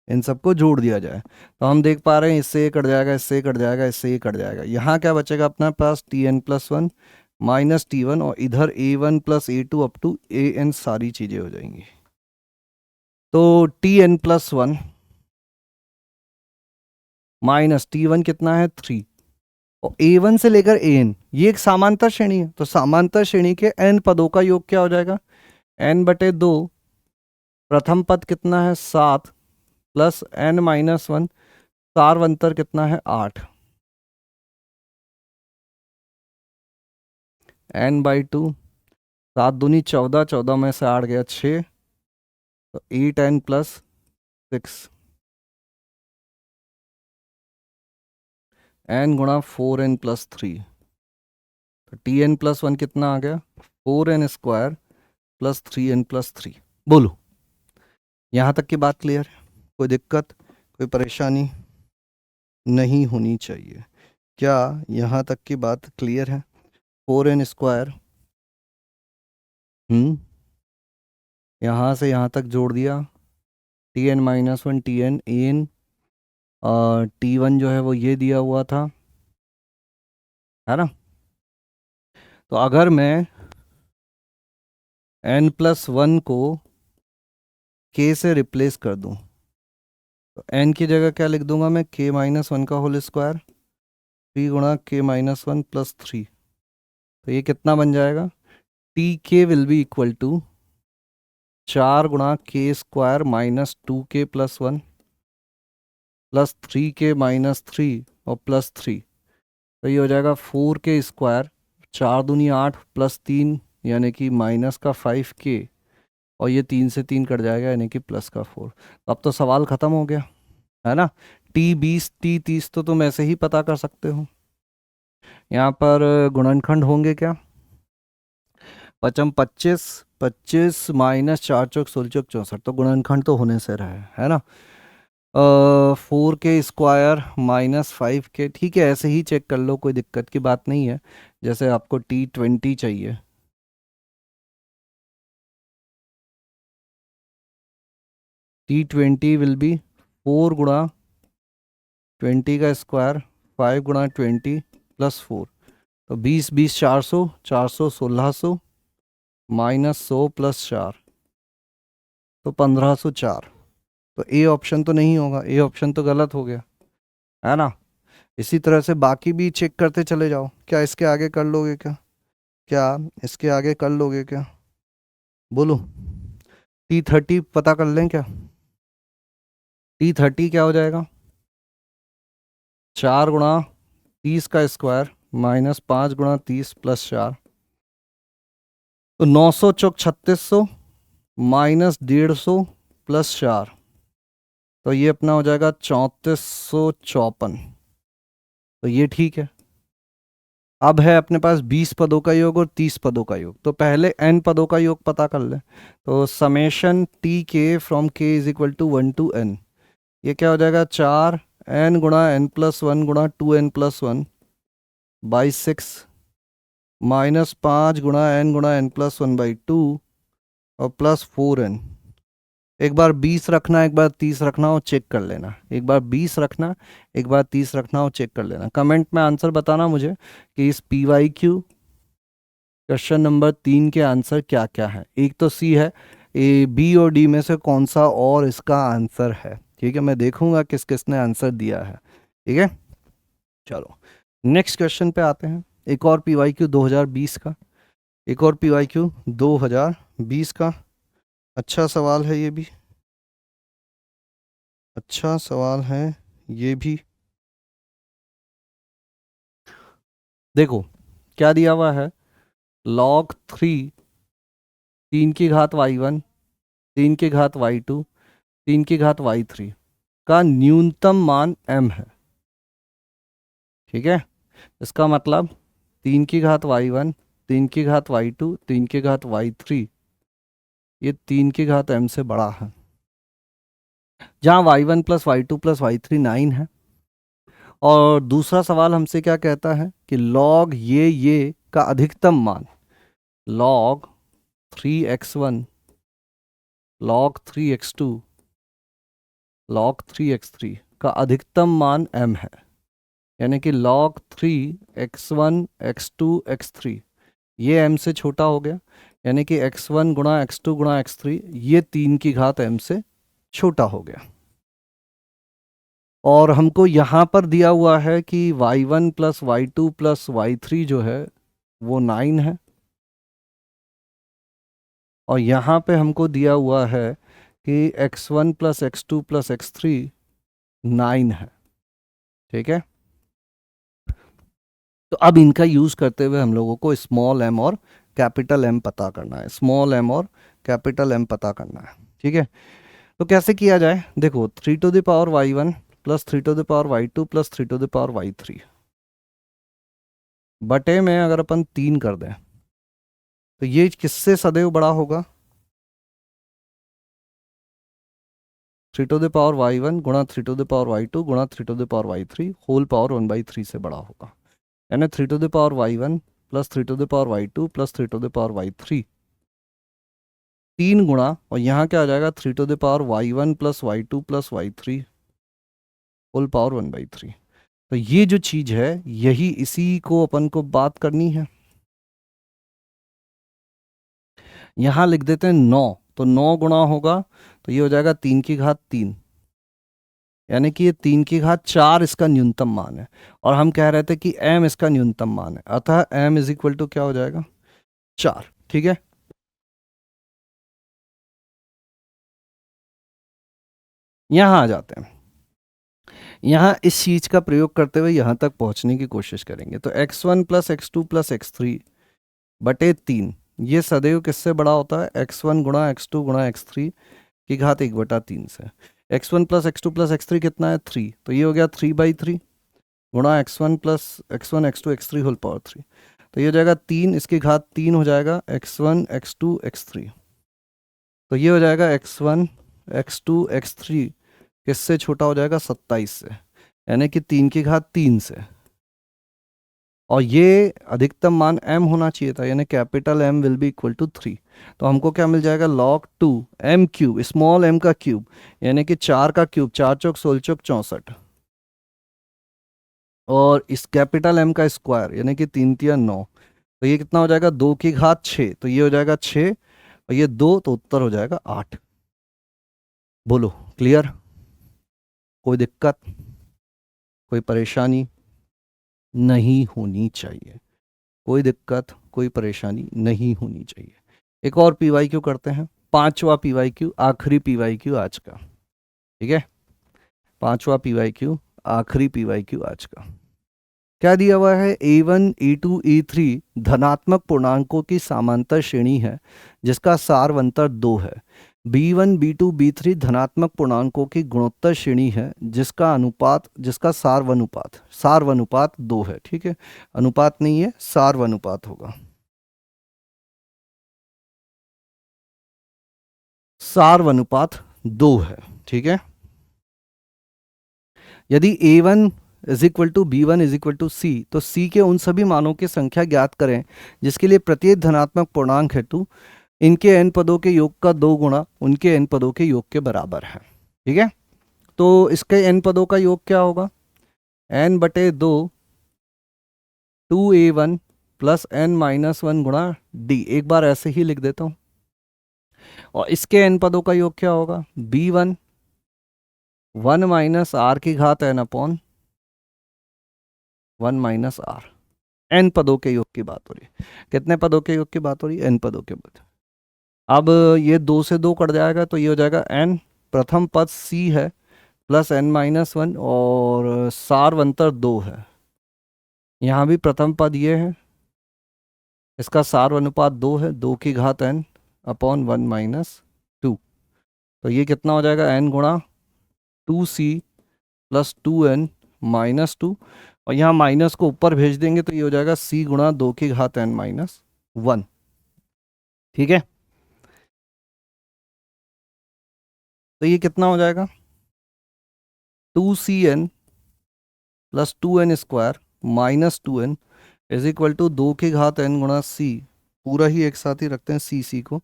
इन सबको जोड़ दिया जाए तो हम देख पा रहे हैं इससे ये कट जाएगा, इससे ये कट जाएगा, इससे ये कट जाएगा। यहाँ क्या बचेगा अपना पास, Tn+1 माइनस T1, और इधर A1 plus A2 up to An, सारी चीज़ें हो जाएंगी। तो Tn+1 माइनस T1 कितना है, 3, और A1 से लेकर An ये एक समांतर श्रेणी है, तो समांतर श्रेणी के n पदों का योग क्या हो जाएगा, n/2। प्रथम पद कितना है, 7 प्लस n-1, सारवंतर कितना है, 8, n/2, 7 दूनी 14, 14 में से 8 गया 6, तो 8n प्लस 6, n गुणा 4n प्लस 3, तो Tn+1 कितना आ गया, 4n² प्लस 3n प्लस 3। बोलो, यहाँ तक की बात क्लियर है? कोई दिक्कत, कोई परेशानी नहीं होनी चाहिए। क्या यहाँ तक की बात क्लियर है? 4n², यहाँ से यहाँ तक जोड़ दिया, Tn-1 Tn An, T1 जो है वो ये दिया हुआ था, है ना। तो अगर मैं n+1 को k से रिप्लेस कर दूं तो n की जगह क्या लिख दूंगा मैं, k-1 का होल स्क्वायर, 3 गुणा k-1 प्लस 3। तो ये कितना बन जाएगा, Tk will be equal to 4 गुणा k² minus 2k plus 1 plus 3k minus 3 और प्लस 3। तो ये हो जाएगा 4k², 4 दूनी 8 प्लस 3 यानी कि माइनस का 5k, और ये 3 से 3 कट जाएगा यानी कि प्लस का 4। अब तो सवाल ख़त्म हो गया, है ना। T20 T30 तो तुम ऐसे ही पता कर सकते हो। यहाँ पर गुणनखंड होंगे क्या, पचम 25, 25 माइनस 4 चौक 16 चौक 64, तो गुणनखंड तो होने से रहे, है ना। 4k² माइनस 5k, ठीक है, ऐसे ही चेक कर लो, कोई दिक्कत की बात नहीं है। जैसे आपको T20 चाहिए, T20 विल बी 4 गुणा 20 का स्क्वायर, 5 गुणा 20 प्लस 4, तो 20 20 400, 400 1600 माइनस 100 प्लस 4, तो 1504। तो ए ऑप्शन तो नहीं होगा, ए ऑप्शन तो गलत हो गया, है ना। इसी तरह से बाकी भी चेक करते चले जाओ। क्या इसके आगे कर लोगे क्या, क्या इसके आगे कर लोगे क्या, बोलो। T30 पता कर लें क्या, T30 क्या हो जाएगा, 4 गुणा 30 का स्क्वायर -5 गुणा 30 + 4, तो 900 चौक 3600 -150 + 4, तो ये अपना हो जाएगा 3454। तो ये ठीक है। अब है अपने पास 20 पदों का योग और 30 पदों का योग, तो पहले n पदों का योग पता कर ले। तो समेशन टी के from k is equal to 1 to n, ये क्या हो जाएगा 4n गुणा n+1 गुणा 2n+1 बाई 6 -5 गुणा n+1 बाई 2 और +4n। एक बार 20 रखना, एक बार 30 रखना हो, चेक कर लेना। एक बार 20 रखना, एक बार 30 रखना हो, चेक कर लेना। कमेंट में आंसर बताना मुझे कि इस PYQ क्वेश्चन नंबर 3 के आंसर क्या क्या है। एक तो सी है, ए बी और डी में से कौन सा और इसका आंसर है। ठीक है, मैं देखूंगा किस किसने आंसर दिया है। ठीक है, चलो नेक्स्ट क्वेश्चन पे आते हैं। एक और PYQ 2020 का, एक और PYQ 2020 का। अच्छा सवाल है, ये भी अच्छा सवाल है ये भी। देखो क्या दिया हुआ है, log 3 3 की घात y1 3 की घात y2 3 की घात y3 का न्यूनतम मान m है। ठीक है, इसका मतलब 3 की घात y1 3 की घात y2 3 की घात y3, ये 3 की घात m से बड़ा है। जहाँ y1 + y2 + y3 9 है। और दूसरा सवाल हमसे क्या कहता है कि log ये का अधिकतम मान log 3x1 log 3x2 log 3x3 का अधिकतम मान m है। यानी कि log 3x1 x2 x3 ये m से छोटा हो गया, यानी कि x1 गुणा x2 गुणा x3 ये 3 की घात m से छोटा हो गया। और हमको यहाँ पर दिया हुआ है कि y1 + y2 + y3 जो है वो 9 है, और यहाँ पे हमको दिया हुआ है कि x1 + x2 + x3 9 है। ठीक है, तो अब इनका यूज करते हुए हम लोगों को स्मॉल m और कैपिटल M पता करना है। स्मॉल m और कैपिटल M पता करना है। ठीक है, तो कैसे किया जाए, देखो 3^y1 + 3^y2 + 3^y3 बटे में अगर अपन 3 कर दें तो ये किससे सदैव बड़ा होगा, 3^y1 गुणा 3^y2 गुणा 3^y3 होल पावर 1/3 से बड़ा होगा। यानी 3^y1 + 3^y2 + 3^y3 3 गुणा, और यहाँ क्या आ जाएगा 3^y1 + y2 + y3 whole power 1/3। तो ये जो चीज है यही इसी को अपन को बात करनी है। यहाँ लिख देते हैं 9, तो 9 गुणा होगा तो ये हो जाएगा 3 की घात 3, यानी कि ये 3 की घात 4 इसका न्यूनतम मान है। और हम कह रहे थे कि m इसका न्यूनतम मान है, अतः m = क्या हो जाएगा 4। ठीक है, यहाँ आ जाते हैं। यहाँ इस चीज का प्रयोग करते हुए यहाँ तक पहुँचने की कोशिश करेंगे। तो x1 + x2 + x3 बटे 3 ये सदैव किससे बड़ा होता है, x1 गुणा x2 गुणा x3 की घात 1/3 से। x1 + x2 + x3 कितना है 3, तो ये हो गया 3/3 गुणा x1 + x1 x2 x3 whole power 3, तो ये हो जाएगा 3 इसकी घात 3 हो जाएगा x1 x2 x3, तो ये हो जाएगा x1 x2 x3 किससे छोटा हो जाएगा 27 से, यानी कि 3 की घात 3 से। और ये अधिकतम मान m होना चाहिए था, यानी capital M will be equal to 3। तो हमको क्या मिल जाएगा log 2 m cube, small m का क्यूब, यानी कि 4 का क्यूब, 4 चौक 16 चौक 64, और इस कैपिटल M का स्क्वायर यानी कि 3 तिया 9, तो ये कितना हो जाएगा 2 की घात 6, तो ये हो जाएगा 6 और ये 2, तो उत्तर हो जाएगा 8। बोलो क्लियर, कोई दिक्कत कोई परेशानी नहीं होनी चाहिए, कोई दिक्कत कोई परेशानी नहीं होनी चाहिए। एक और PYQ करते हैं, पांचवा PYQ, आखिरी PYQ आज का। ठीक है, पांचवा PYQ, आखिरी PYQ आज का। क्या दिया हुआ है, A1 A2 A3 धनात्मक पूर्णांकों की समांतर श्रेणी है जिसका सार्वंतर 2 है। B1 B2 B3 धनात्मक पूर्णांकों की गुणोत्तर श्रेणी है जिसका सार्वनुपात 2 है। ठीक है, अनुपात नहीं है, सार्वनुपात होगा। सार्वनुपात 2 है। ठीक है, यदि A1 is equal to B1 is equal to C, तो C के उन सभी मानों की संख्या ज्ञात करें जिसके लिए प्रत्येक धनात्मक पूर्णांक हेतु इनके n पदों के योग का 2 गुणा उनके n पदों के योग के बराबर है। ठीक है, तो इसके n पदों का योग क्या होगा, n/2 2A1 प्लस n-1 गुणा D। एक बार ऐसे ही लिख देता हूं। और इसके n पदों का योग क्या होगा, B1 1 माइनस r की घात n upon 1 minus r। n पदों के योग की बात हो रही है। कितने पदों के योग की बात हो रही है, n पदों के बाद। अब ये 2 से 2 कट जाएगा तो ये हो जाएगा n, प्रथम पद c है प्लस n-1 और सार्वंतर 2 है। यहाँ भी प्रथम पद ये है, इसका सार्वनुपात 2 है, 2 की घात n अपॉन 1 माइनस 2। तो ये कितना हो जाएगा, n गुणा 2c प्लस 2n माइनस 2, और यहाँ माइनस को ऊपर भेज देंगे तो ये हो जाएगा c गुणा 2 की घात n माइनस 1। ठीक है, तो ये कितना हो जाएगा, 2cn plus 2n square minus 2n is equal to 2 की घात n गुणा c, पूरा ही एक साथ ही रखते हैं c को,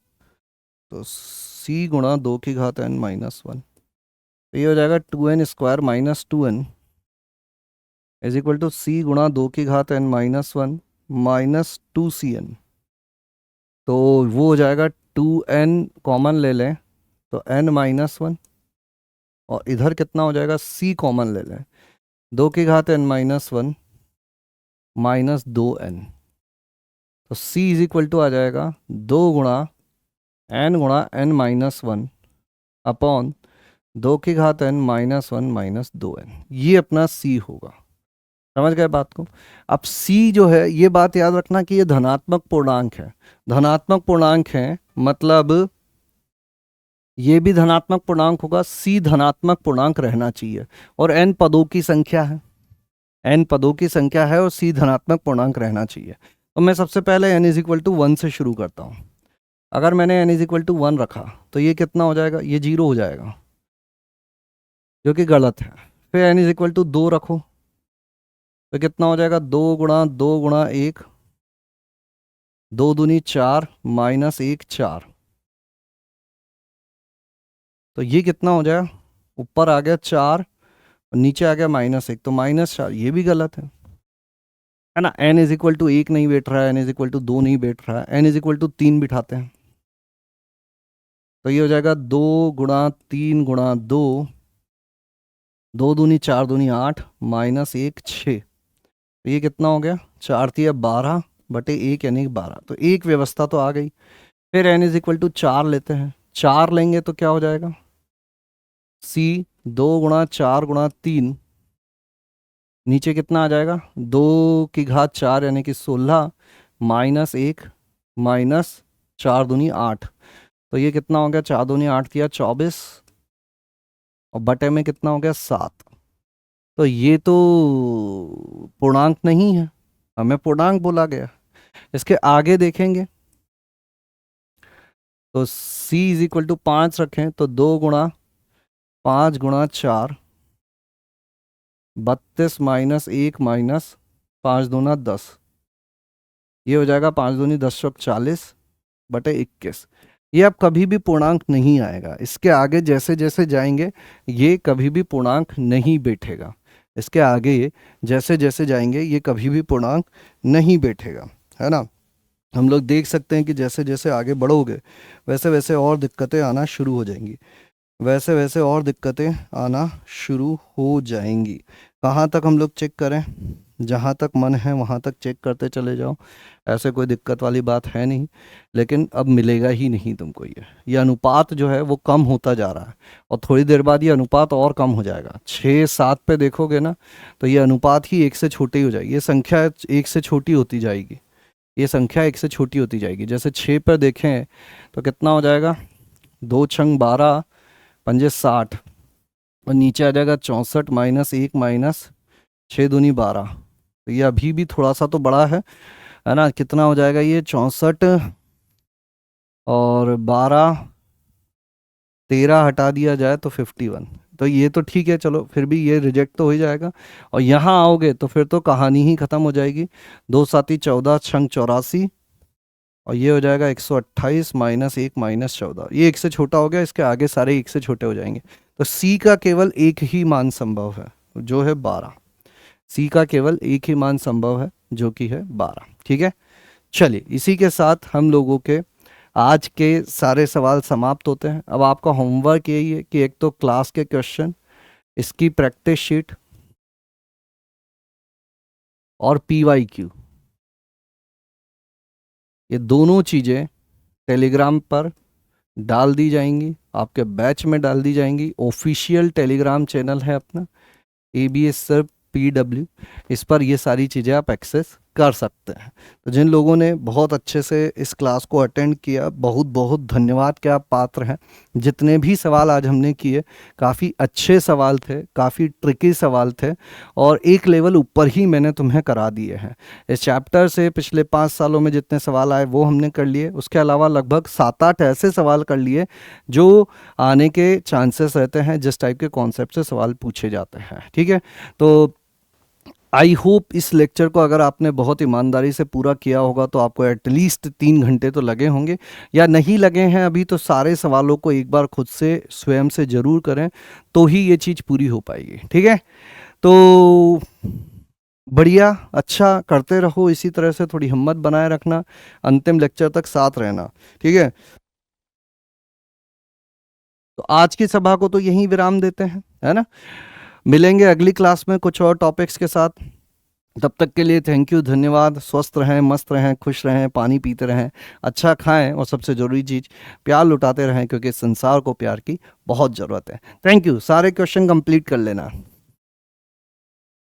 तो c गुणा 2 की घात n माइनस 1। तो ये हो जाएगा 2n square minus 2n is equal to c गुणा 2 की घात n माइनस 1 माइनस 2cn। तो वो हो जाएगा 2n कॉमन ले लें तो n माइनस 1, और इधर कितना हो जाएगा, c कॉमन ले लें, 2 की घात n माइनस 1 माइनस 2n। तो c इज इक्वल टू आ जाएगा 2 गुणा n माइनस 1 अपॉन 2 की घात n माइनस 1 माइनस 2n। ये अपना c होगा। समझ गए बात को। अब c जो है, ये बात याद रखना कि ये धनात्मक पूर्णांक है। धनात्मक पूर्णांक है मतलब ये भी धनात्मक पूर्णांक होगा, c धनात्मक पूर्णांक रहना चाहिए, और n पदों की संख्या है, n पदों की संख्या है और c धनात्मक पूर्णांक रहना चाहिए। तो मैं सबसे पहले n इज इक्वल टू 1 से शुरू करता हूँ। अगर मैंने n इज इक्वल टू 1 रखा तो ये कितना हो जाएगा, ये 0 हो जाएगा, जो कि गलत है। फिर n इज इक्वल टू 2 रखो तो कितना हो जाएगा, 2 गुणा 2 गुणा 1, 2 दूनी 4 माइनस 1 4। तो ये कितना हो जाएगा, ऊपर आ गया 4 और नीचे आ गया -1, तो -4। ये भी गलत है ना। n इज इक्वल टू 1 नहीं बैठ रहा है, n इज इक्वल टू 2 नहीं बैठ रहा है, n इज इक्वल टू 3 बिठाते हैं। तो ये हो जाएगा 2 गुणा 3 गुणा 2, 2 दूनी 4 दूनी 8 माइनस 1 6। तो ये कितना हो गया, 4 3 12 बटे 1 यानी 12। तो एक व्यवस्था तो आ गई। फिर n इज इक्वल टू 4 लेते हैं, 4 लेंगे तो क्या हो जाएगा, c 2 गुणा 4 गुणा 3, नीचे कितना आ जाएगा, 2 की घात 4 यानी कि 16 माइनस 1 माइनस 4 दूनी 8। तो ये कितना हो गया, 4 दूनी 8 किया 24, और बटे में कितना हो गया 7। तो ये तो पूर्णांक नहीं है, हमें पूर्णांक बोला गया। इसके आगे देखेंगे तो c इज इक्वल टू 5 रखें तो 2 गुणा 5 गुणा 4 32 माइनस 1 माइनस 5 दूना 10। ये हो जाएगा 5 दूनी 10 चौक 40 बटे 21। ये अब कभी भी पूर्णांक नहीं आएगा। इसके आगे जैसे जैसे जाएंगे ये कभी भी पूर्णांक नहीं बैठेगा। इसके आगे जैसे जैसे जाएंगे ये कभी भी पूर्णांक नहीं बैठेगा, है ना। हम लोग देख सकते हैं कि जैसे जैसे आगे बढ़ोगे वैसे वैसे और दिक्कतें आना शुरू हो जाएंगी, वैसे वैसे और दिक्कतें आना शुरू हो जाएंगी। कहाँ तक हम लोग चेक करें, जहाँ तक मन है वहाँ तक चेक करते चले जाओ, ऐसे कोई दिक्कत वाली बात है नहीं। लेकिन अब मिलेगा ही नहीं तुमको, ये अनुपात जो है वो कम होता जा रहा है, और थोड़ी देर बाद ये अनुपात और कम हो जाएगा। 6-7 पे देखोगे ना, तो ये अनुपात ही 1 से छोटी हो जाएगी, ये संख्या 1 से छोटी होती जाएगी, ये संख्या 1 से छोटी होती जाएगी। जैसे 6 पर देखें तो कितना हो जाएगा, 2 छंग 12, पंजे 60, और नीचे आ जाएगा 64 माइनस 1 माइनस 6 दूनी 12। तो ये अभी भी थोड़ा सा तो बड़ा है ना। कितना हो जाएगा ये, 64 और 12, 13 हटा दिया जाए तो 51। तो ये तो ठीक है, चलो फिर भी ये रिजेक्ट तो हो ही जाएगा। और यहाँ आओगे तो फिर तो कहानी ही ख़त्म हो जाएगी। 2 साती 14 छंग 84, और ये हो जाएगा 128 माइनस 1 माइनस 14। ये 1 से छोटा हो गया, इसके आगे सारे 1 से छोटे हो जाएंगे। तो सी का केवल एक ही मान संभव है, जो है 12। सी का केवल एक ही मान संभव है, जो कि है 12। ठीक है, चलिए इसी के साथ हम लोगों के आज के सारे सवाल समाप्त होते हैं। अब आपका होमवर्क यही है कि एक तो क्लास के क्वेश्चन, इसकी प्रैक्टिस शीट और PYQ, ये दोनों चीज़ें टेलीग्राम पर डाल दी जाएंगी, आपके बैच में डाल दी जाएंगी। ऑफिशियल टेलीग्राम चैनल है अपना ABS सर PW, इस पर ये सारी चीज़ें आप एक्सेस कर सकते हैं। तो जिन लोगों ने बहुत अच्छे से इस क्लास को अटेंड किया, बहुत बहुत धन्यवाद के आप पात्र हैं। जितने भी सवाल आज हमने किए, काफ़ी अच्छे सवाल थे, काफ़ी ट्रिकी सवाल थे, और एक लेवल ऊपर ही मैंने तुम्हें करा दिए हैं। इस चैप्टर से पिछले 5 सालों में जितने सवाल आए वो हमने कर लिए, उसके अलावा लगभग 7-8 ऐसे सवाल कर लिए जो आने के चांसेस रहते हैं, जिस टाइप के कॉन्सेप्ट से सवाल पूछे जाते हैं। ठीक है, तो आई होप इस लेक्चर को अगर आपने बहुत ईमानदारी से पूरा किया होगा तो आपको एटलीस्ट 3 घंटे तो लगे होंगे, या नहीं लगे हैं अभी तो सारे सवालों को एक बार खुद से स्वयं से ज़रूर करें, तो ही ये चीज़ पूरी हो पाएगी। ठीक है, तो बढ़िया, अच्छा करते रहो इसी तरह से, थोड़ी हिम्मत बनाए रखना, अंतिम लेक्चर तक साथ रहना। ठीक है, तो आज की सभा को तो यहीं विराम देते हैं, है ना। मिलेंगे अगली क्लास में कुछ और टॉपिक्स के साथ। तब तक के लिए थैंक यू, धन्यवाद। स्वस्थ रहें, मस्त रहें, खुश रहें, पानी पीते रहें, अच्छा खाएं, और सबसे ज़रूरी चीज़ प्यार लुटाते रहें, क्योंकि संसार को प्यार की बहुत ज़रूरत है। Thank you. सारे क्वेश्चन कंप्लीट कर लेना।